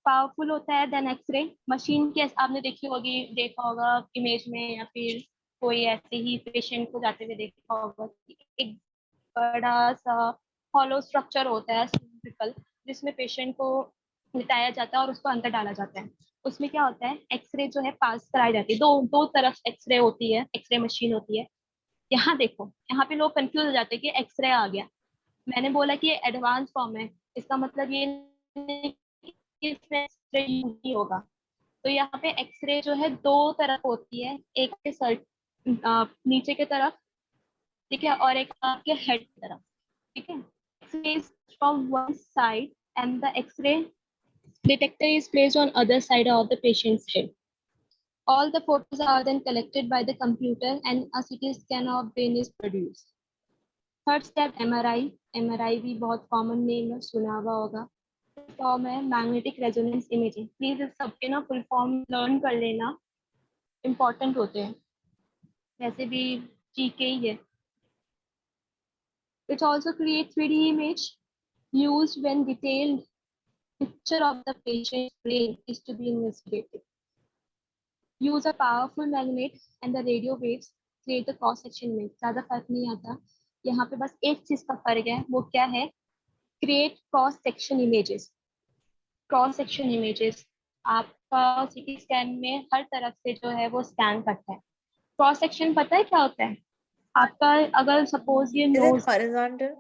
पावरफुल होता है देन एक्सरे। मशीन की आपने देखा होगा इमेज में, या फिर कोई ऐसे ही पेशेंट को जाते हुए देखा होगा कि एक बड़ा सा हॉलो स्ट्रक्चर होता है सिलिंड्रिकल, जिसमें पेशेंट को लिटाया जाता है और उसको अंदर डाला जाता है। उसमें क्या होता है, एक्सरे जो है पास कराई जाती है, दो दो तरफ एक्सरे होती है, एक्सरे मशीन होती है। यहाँ देखो, यहाँ पे लोग कंफ्यूज हो जाते हैं कि एक्सरे आ गया। मैंने बोला कि ये एडवांस फॉर्म है, इसका मतलब ये नहीं कि इसमें एक्सरे यूज नहीं होगा। तो यहाँ पे एक्सरे जो है दो तरफ होती है, एक के सर नीचे के तरफ, ठीक है, और एक आपके हेड की तरफ, ठीक है। X-ray is from one side and the X-ray detector is placed on other side of the patient's head. All the photos are then collected by the computer and a CT scan of brain is produced. Third step MRI। MRI भी बहुत कॉमन नेम है, सुना हुआ होगा। फॉर्म है मैग्नेटिक रेजोनेंस इमेजिंग। प्लीज इस सबके ना फुल फॉर्म लर्न कर लेना, इम्पोर्टेंट होते हैं, वैसे भी GK ही है। It also creates 3D image used when detailed picture of the patient's brain is to be investigated. Use a powerful magnet and the radio waves create the cross section image. ज़्यादा फर्क नहीं आता यहाँ पे, बस एक चीज का फर्क है, वो क्या है, create cross section images. Cross section images आपका सीटी स्कैन में हर तरफ से जो है वो स्कैन करता है। क्रॉस सेक्शन पता है क्या होता है आपका, अगर सपोज ये Is it नोज horizontal?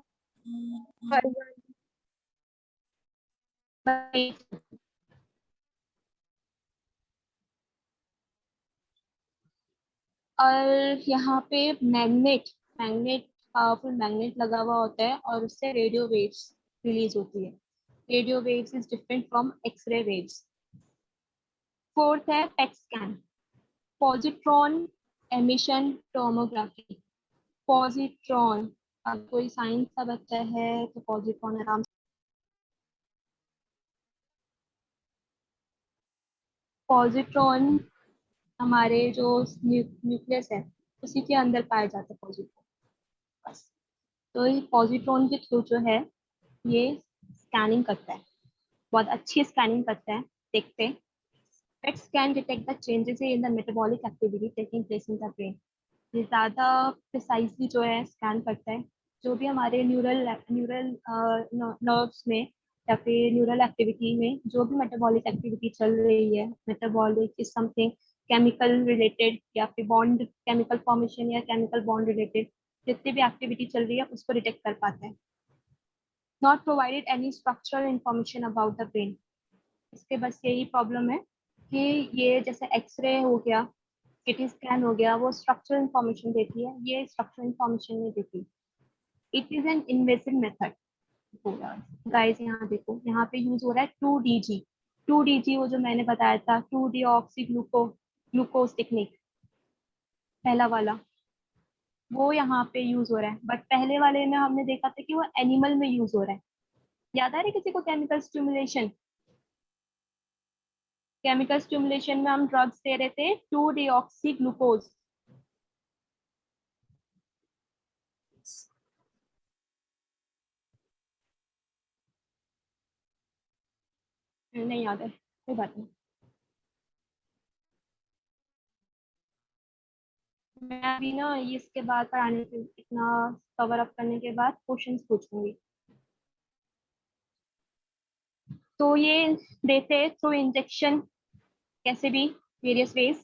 और यहाँ पे मैग्नेट मैग्नेट पावरफुल मैग्नेट लगा हुआ होता है और उससे रेडियो वेव्स रिलीज होती है। Radio waves is different from X ray waves. Fourth है PET scan, positron emission tomography. Positron, अब कोई साइंस का बच्चा है तो पॉजिट्रॉन आराम से। पॉजिट्रॉन हमारे जो न्यूक्लियस है उसी के अंदर पाया जाता है पॉजिट्रॉन, बस। तो ये पॉजिट्रॉन के थ्रू जो है ये स्कैनिंग करता है, बहुत अच्छी स्कैनिंग करता है। देखते हैं, PET scan detect the changes in the metabolic activity taking place in the brain। ये ज़्यादा प्रिसाइजली जो है स्कैन करता है, जो भी हमारे न्यूरल नर्व्स में या फिर न्यूरल एक्टिविटी में जो भी मेटाबॉलिक एक्टिविटी चल रही है। Metabolic is something chemical related या फिर बॉन्ड, केमिकल फॉर्मेशन या केमिकल बॉन्ड रिलेटेड जितनी भी एक्टिविटी चल रही है उसको डिटेक्ट कर पाता है। Not provided any structural information about the brain. इसके बस यही प्रॉब्लम है कि ये जैसे एक्सरे हो गया, सीटी स्कैन हो गया, वो स्ट्रक्चरल इंफॉर्मेशन देती है, ये स्ट्रक्चरल इंफॉर्मेशन नहीं देती। It is an invasive method. Guys यहाँ देखो, यहाँ पे यूज हो रहा है 2DG। 2DG वो जो मैंने बताया था, 2D ऑक्सी ग्लूकोज टेक्निक, पहला वाला वो यहाँ पे यूज हो रहा है। बट पहले वाले में हमने देखा था कि वो एनिमल में यूज हो रहा है। याद आ रहा है किसी को केमिकल स्टिमुलेशन? केमिकल स्टिमुलेशन में हम ड्रग्स दे रहे थे 2-deoxy ग्लूकोज। नहीं याद है, कोई बात नहीं। मैं अभी ना इसके बाद पढ़ाने से, इतना कवर अप करने के बाद क्वेश्चंस पूछूंगी। तो ये देते थ्रू इंजेक्शन, कैसे भी वेरियस वेज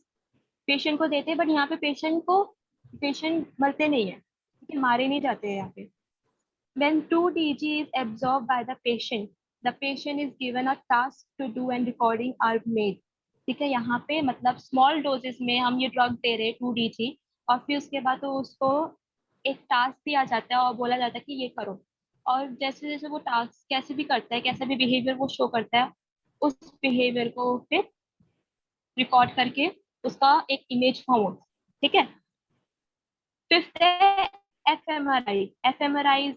पेशेंट को देते, बट यहाँ पे पेशेंट मरते नहीं है, क्योंकि मारे नहीं जाते हैं यहाँ पे। When 2DG is absorbed by the patient is given a task to do and recording are made. ठीक है, यहाँ पे मतलब स्मॉल डोजेस में हम ये ड्रग दे रहे हैं 2DG, और फिर उसके बाद तो उसको एक टास्क दिया जाता है और बोला जाता है कि ये करो, और जैसे जैसे वो टास्क कैसे भी करता है, कैसा भी बिहेवियर वो शो करता है, उस बिहेवियर को फिर रिकॉर्ड करके उसका एक इमेज फॉर्म होता है। ठीक है, फिफ्थ है fMRI. FMRI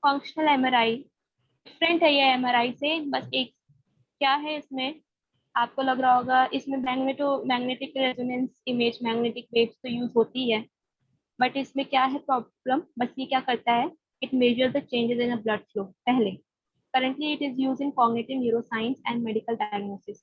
functional MRI, different है ये एमआरआई से, बस एक क्या है इसमें, आपको लग रहा होगा इसमें magnetic resonance image, magnetic waves तो यूज होती है, बट इसमें क्या है प्रॉब्लम, बस ये क्या करता है, it measure the changes in blood flow पहले। Currently it is use in cognitive neuroscience and medical diagnosis.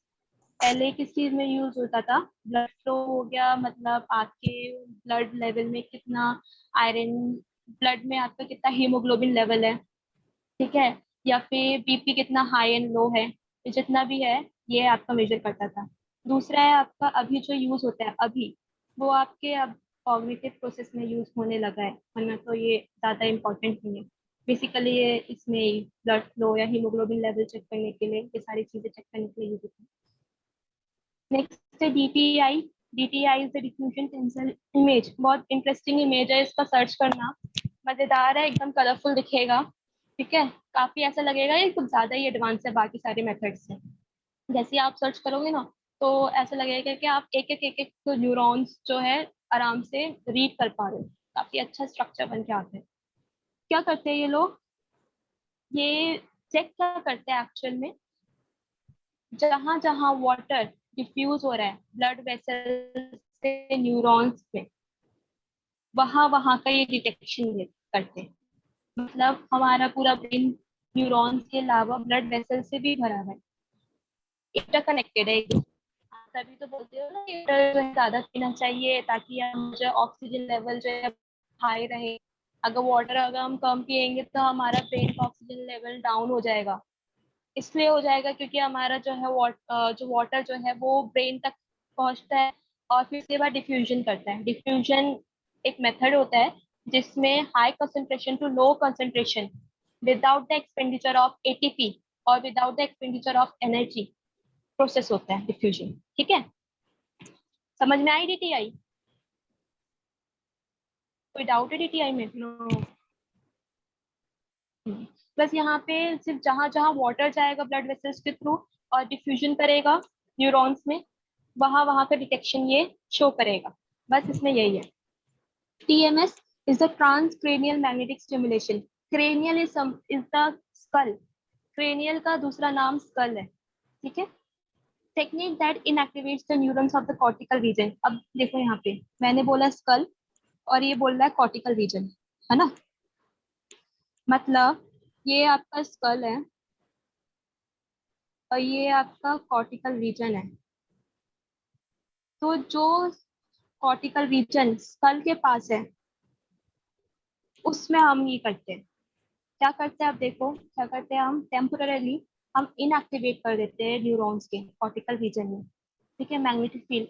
पहले किस चीज में यूज होता था, ब्लड फ्लो हो गया, मतलब आपके ब्लड लेवल में कितना आयरन, ब्लड में आपका कितना हीमोग्लोबिन लेवल है, ठीक है, या फिर बीपी कितना हाई एंड लो है, ये जितना भी है ये आपका मेजर करता था। दूसरा है आपका अभी जो यूज होता है अभी, वो आपके अब कॉग्निटिव प्रोसेस में यूज होने लगा है, वरना तो ये ज्यादा इम्पोर्टेंट नहीं है। बेसिकली ये इसमें ब्लड फ्लो या हीमोग्लोबिन लेवल चेक करने के लिए, ये सारी चीजें चेक करने के लिए यूज होती है। नेक्स्ट है DTI. DTI is the diffusion tensor image. बहुत इंटरेस्टिंग इमेज है, इसका सर्च करना, मजेदार है, एकदम कलरफुल दिखेगा। ठीक है, काफी ऐसा लगेगा ये कुछ ज्यादा ही एडवांस है बाकी सारे मेथड्स से। जैसे आप सर्च करोगे ना, तो ऐसा लगेगा कि आप एक एक न्यूरॉन्स जो है आराम से रीड कर पा रहे हो, काफी अच्छा स्ट्रक्चर बन के आते हैं। क्या करते हैं ये लोग, ये चेक क्या करते हैं एक्चुअल में, जहां जहां वाटर डिफ्यूज हो रहा है ब्लड वेसल से न्यूरॉन्स में, वहां वहां का ये डिटेक्शन करते हैं। मतलब हमारा पूरा ब्रेन न्यूरॉन्स के अलावा ब्लड वेसल से भी भरा हुआ है, इंटरकनेक्टेड है। तभी तो बोलते हो ना वाटर जो है ज्यादा पीना चाहिए ताकि हम जो ऑक्सीजन लेवल जो है हाई रहे। अगर वाटर अगर हम कम पियेंगे तो हमारा ब्रेन का ऑक्सीजन लेवल डाउन हो जाएगा। इसलिए हो जाएगा क्योंकि हमारा जो है जो वाटर जो है वो ब्रेन तक पहुंचता है और फिर उसके बाद डिफ्यूजन करता है। डिफ्यूजन एक मेथड होता है जिसमें high concentration to low concentration without the expenditure of ATP और without the expenditure of energy process होता है डिफ्यूजन। ठीक है, समझ में आई डीटीआई? कोई डाउट है डीटीआई में? प्लस यहाँ पे सिर्फ जहां जहां वाटर जाएगा ब्लड वेसल्स के थ्रू और डिफ्यूजन करेगा न्यूरॉन्स में, वहां वहां का डिटेक्शन ये शो करेगा। बस इसमें यही है। TMS is the transcranial magnetic stimulation. Cranial is the skull. Cranial का दूसरा नाम skull है। ठीक है, technique that inactivates the neurons of the cortical region. अब देखो यहाँ पे मैंने बोला स्कल और ये बोल रहा है कॉर्टिकल रीजन, है ना। मतलब ये आपका स्कल है और ये आपका कॉर्टिकल रीजन है। तो जो कॉर्टिकल रीजन स्कल के पास है उसमें हम ये करते हैं, क्या करते हैं, आप देखो क्या करते हैं, हम टेम्पोरली हम इनएक्टिवेट कर देते हैं न्यूरॉन्स के कॉर्टिकल रीजन में। ठीक है, मैग्नेटिक फील्ड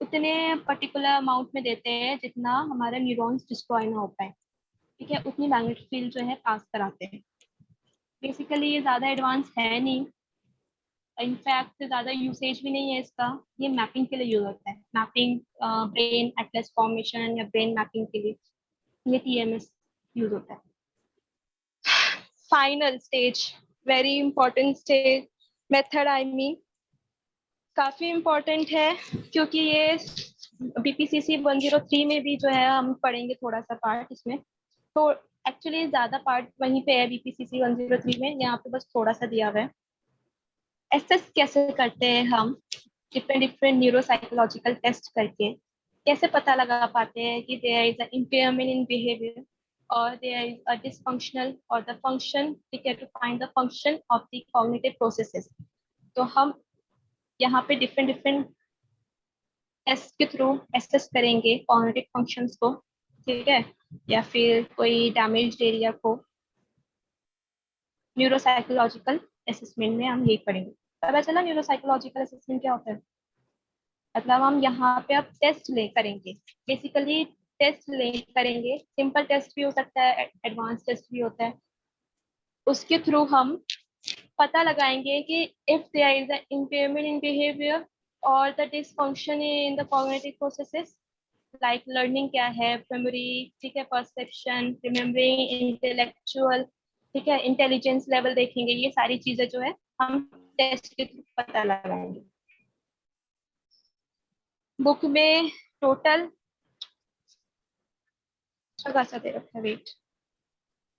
उतने पर्टिकुलर अमाउंट में देते हैं जितना हमारा न्यूरॉन्स डिस्ट्रॉय ना हो पाए। ठीक है, उतनी मैग्नेटिक फील्ड जो है पास कराते हैं। बेसिकली ये ज़्यादा एडवांस है नहीं, इनफैक्ट ज़्यादा यूसेज भी नहीं है इसका। ये मैपिंग के लिए यूज होता है, मैपिंग ब्रेन एटलस फॉर्मेशन या ब्रेन मैपिंग के लिए ये TMS यूज होता है। Final stage, very important stage method, I mean काफी इम्पोर्टेंट है क्योंकि ये BPCC 103 में भी जो है हम पढ़ेंगे थोड़ा सा पार्ट इसमें। तो एक्चुअली ज्यादा पार्ट वहीं पे है BPCC 103 में, यहाँ पे बस थोड़ा सा दिया हुआ है। एसेस कैसे करते हैं हम, डिफरेंट डिफरेंट न्यूरोसाइकोलॉजिकल टेस्ट करके कैसे पता लगा पाते हैं कि there is a impairment in behaviour और देयर इज अ डिसफंक्शनल और द फंक्शन, ठीक है, to find the function of the cognitive processes. तो हम यहाँ पे डिफरेंट डिफरेंट टेस्ट के थ्रू एसेस करेंगे कॉग्निटिव फंक्शंस को, ठीक है, या फिर कोई डैमेज एरिया को। न्यूरोसाइकोलॉजिकल असेसमेंट में हम यही पढ़ेंगे। पता चला न्यूरोसाइकोलॉजिकल असेसमेंट क्या होता है? मतलब हम यहाँ पे अब टेस्ट ले करेंगे। बेसिकली टेस्ट करेंगे, सिंपल टेस्ट भी हो सकता है, एडवांस टेस्ट भी होता है, उसके थ्रू हम पता लगाएंगे कि if there is an impairment in behavior or the dysfunction in the cognitive processes like learning क्या है, memory, ठीक है, perception, remembering, intellectual, ठीक है, इंटेलिजेंस लेवल देखेंगे, ये सारी चीजें जो है हम टेस्ट के थ्रू पता लगाएंगे। बुक में टोटल खासा दे रखा है, वेट,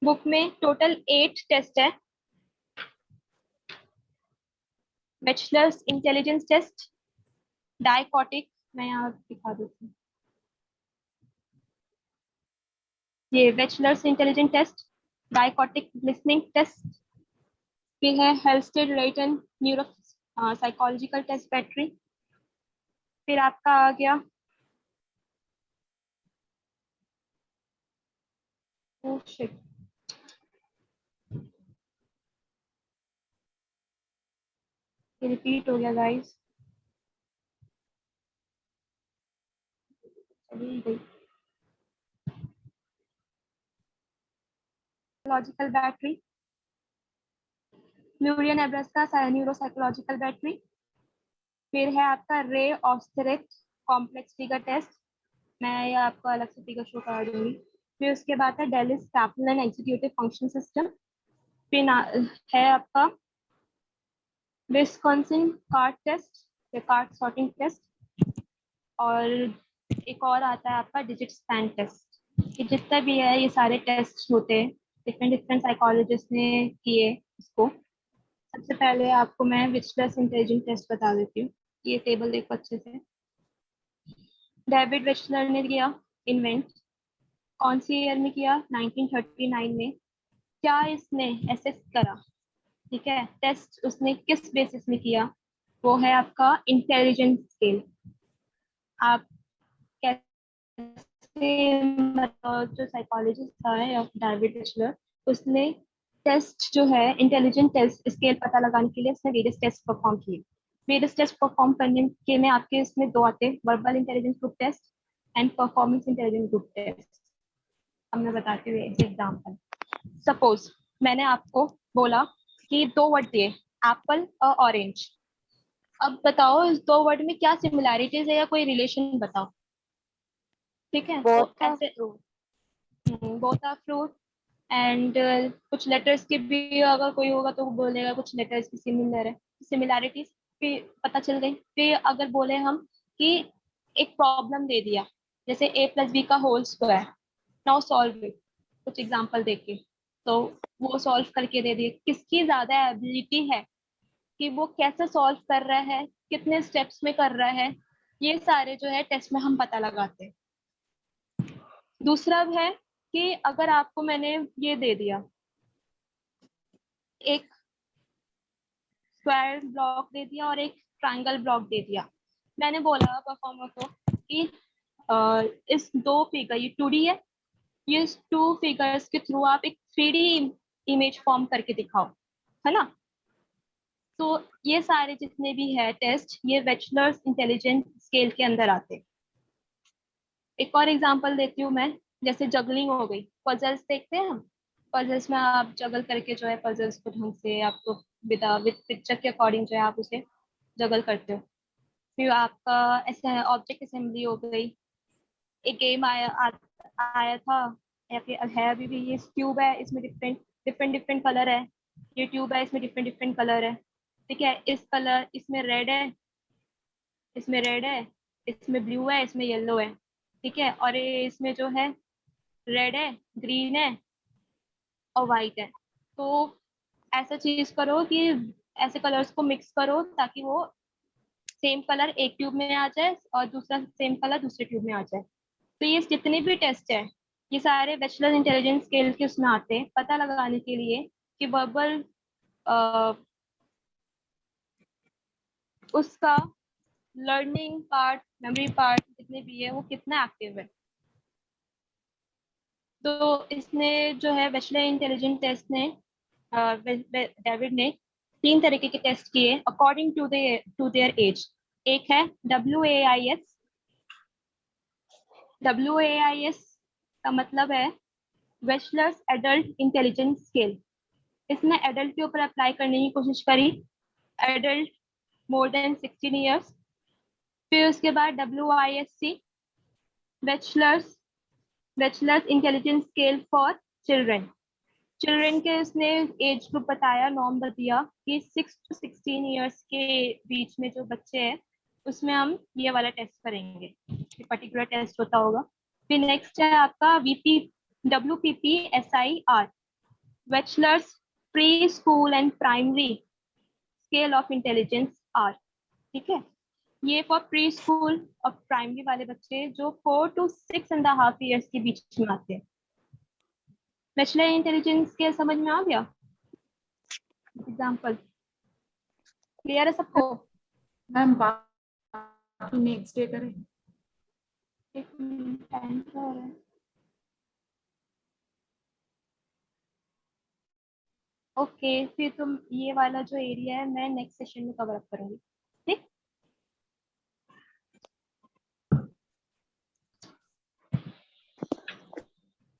बुक में टोटल 8 टेस्ट है। बैचलर्स इंटेलिजेंस टेस्ट, डायकोटिक, मैं यहाँ दिखा देती हूँ, ये bachelors intelligence test, dichotic listening test, फिर है Halstead Reitan neuro psychological test battery, फिर आपका आ गया oh shit, ये रिपीट हो गया गाइस, साइकोलॉजिकल बैटरी, फ्लूरियन नेब्रास्का न्यूरोसाइकोलॉजिकल बैटरी, फिर है आपका रे ऑस्टेरिक कॉम्प्लेक्स फिगर टेस्ट, मैं ये आपको अलग से फिगर शो करा दूंगी, फिर उसके बाद है Delis Kaplan executive function system, फिर है आपका Wisconsin card test, card sorting test, और एक और आता है आपका डिजिट स्पैन टेस्ट। ये जितना भी है ये सारे टेस्ट होते हैं, डिफरेंट डिफरेंट साइकोलॉजिस्ट ने किए इसको। सबसे पहले आपको मैं विचलर्स इंटेलिजेंस टेस्ट बता देती हूँ, ये टेबल देखो अच्छे से। डेविड विचलर ने किया इन्वेंट, कौन सी ईयर में किया, 1939 में। क्या इसने एसेस करा, ठीक है, टेस्ट उसने किस बेसिस में किया, वो है आपका इंटेलिजेंस स्केल। आप कैसे, मतलब जो साइकोलॉजिस्ट था डेविड विचलर, उसने टेस्ट जो है इंटेलिजेंट टेस्ट स्केल पता लगाने के लिए उसने वेरियस टेस्ट परफॉर्म किए। वेरियस टेस्ट परफॉर्म करने के में आपके इसमें 2 आते हैं, verbal intelligence group test and performance intelligence group test. अब मैं बताती हूँ एग्जाम्पल। सपोज मैंने आपको बोला कि 2 वर्ड दिए, एप्पल और ऑरेंज। अब बताओ इस 2 वर्ड में क्या सिमिलैरिटीज है या कोई रिलेशन बताओ, ठीक है। Both तो are ऐसे fruit. Both are fruit and कुछ लेटर्स के भी अगर कोई होगा तो वो बोलेगा कुछ लेटर्स भी सिमिलर है, सिमिलैरिटीज भी पता चल गई। फिर अगर बोले हम कि एक प्रॉब्लम दे दिया, जैसे a + b का whole square, now solve it, कुछ एग्जांपल देके, तो वो सॉल्व करके दे दिए। किसकी ज्यादा एबिलिटी है कि वो कैसे सॉल्व कर रहा है, कितने स्टेप्स में कर रहा है, ये सारे जो है टेस्ट में हम पता लगाते हैं। दूसरा है कि अगर आपको मैंने ये दे दिया, एक स्क्वायर ब्लॉक दे दिया और एक ट्रायंगल ब्लॉक दे दिया, मैंने बोला परफॉर्मर को कि इस 2 फिगर, ये 2D है, ये 2 फिगर्स के थ्रू आप एक 3D इमेज फॉर्म करके दिखाओ, है ना। तो ये सारे जितने भी है टेस्ट, ये बैचलर्स इंटेलिजेंस स्केल के अंदर आते हैं। एक और एग्जांपल देती हूँ मैं, जैसे जगलिंग हो गई, पजल्स देखते हैं हम, पजल्स में आप जगल करके जो है पजल्स को ढंग से आपको विद पिक्चर के अकॉर्डिंग जो है आप उसे जगल करते हो। फिर आपका ऐसे ऑब्जेक्ट असेंबली हो गई, एक गेम आया था या फिर है अभी भी, ये ट्यूब है, इसमें डिफरेंट कलर है, ये ट्यूब है, इसमें डिफरेंट कलर है, ठीक है। इस कलर, इसमें रेड है, इसमें रेड है, इसमें ब्लू है, इसमें येलो है, ठीक है, और ये इसमें जो है रेड है, ग्रीन है और वाइट है। तो ऐसा चीज करो कि ऐसे कलर्स को मिक्स करो ताकि वो सेम कलर एक ट्यूब में आ जाए और दूसरा सेम कलर दूसरे ट्यूब में आ जाए। तो ये जितने भी टेस्ट है ये सारे बैचलर इंटेलिजेंस स्केल के उसमें आते हैं, पता लगाने के लिए कि वर्बल उसका लर्निंग पार्ट, मेमोरी पार्ट जितने भी है वो कितना एक्टिव है। तो इसने जो है बैचलर इंटेलिजेंस टेस्ट ने डेविड ने 3 तरीके के टेस्ट किए अकॉर्डिंग टू देयर एज। एक है WAIS, WAIS का मतलब है बैचलर्स एडल्ट इंटेलिजेंस स्केल। इसने एडल्ट के ऊपर अप्लाई करने की कोशिश करी, एडल्ट मोर देन 16 ईयर्स। फिर उसके बाद WISC bachelors intelligence scale for children. Children के उसने एज ग्रुप बताया, नॉर्म दिया कि 6 to 16 ईयर्स के बीच में जो बच्चे हैं उसमें हम ये वाला टेस्ट करेंगे, ये पर्टिकुलर टेस्ट होता होगा। फिर नेक्स्ट है आपका WPPSIR Wechsler pre school and primary scale of intelligence R. ठीक है, ये फॉर प्री स्कूल और प्राइमरी वाले बच्चे जो 4 to 6.5 ईयर्स के बीच में आते हैं। बैचलर इंटेलिजेंस के समझ में आ गया एग्जाम्पल? क्लियर है सबको? मैम बाकी नेक्स्ट डे करें। एक मिनट, टाइम क्या हो रहा है? ओके, फिर तुम ये वाला जो एरिया है मैं नेक्स्ट सेशन में कवर अप करूंगी।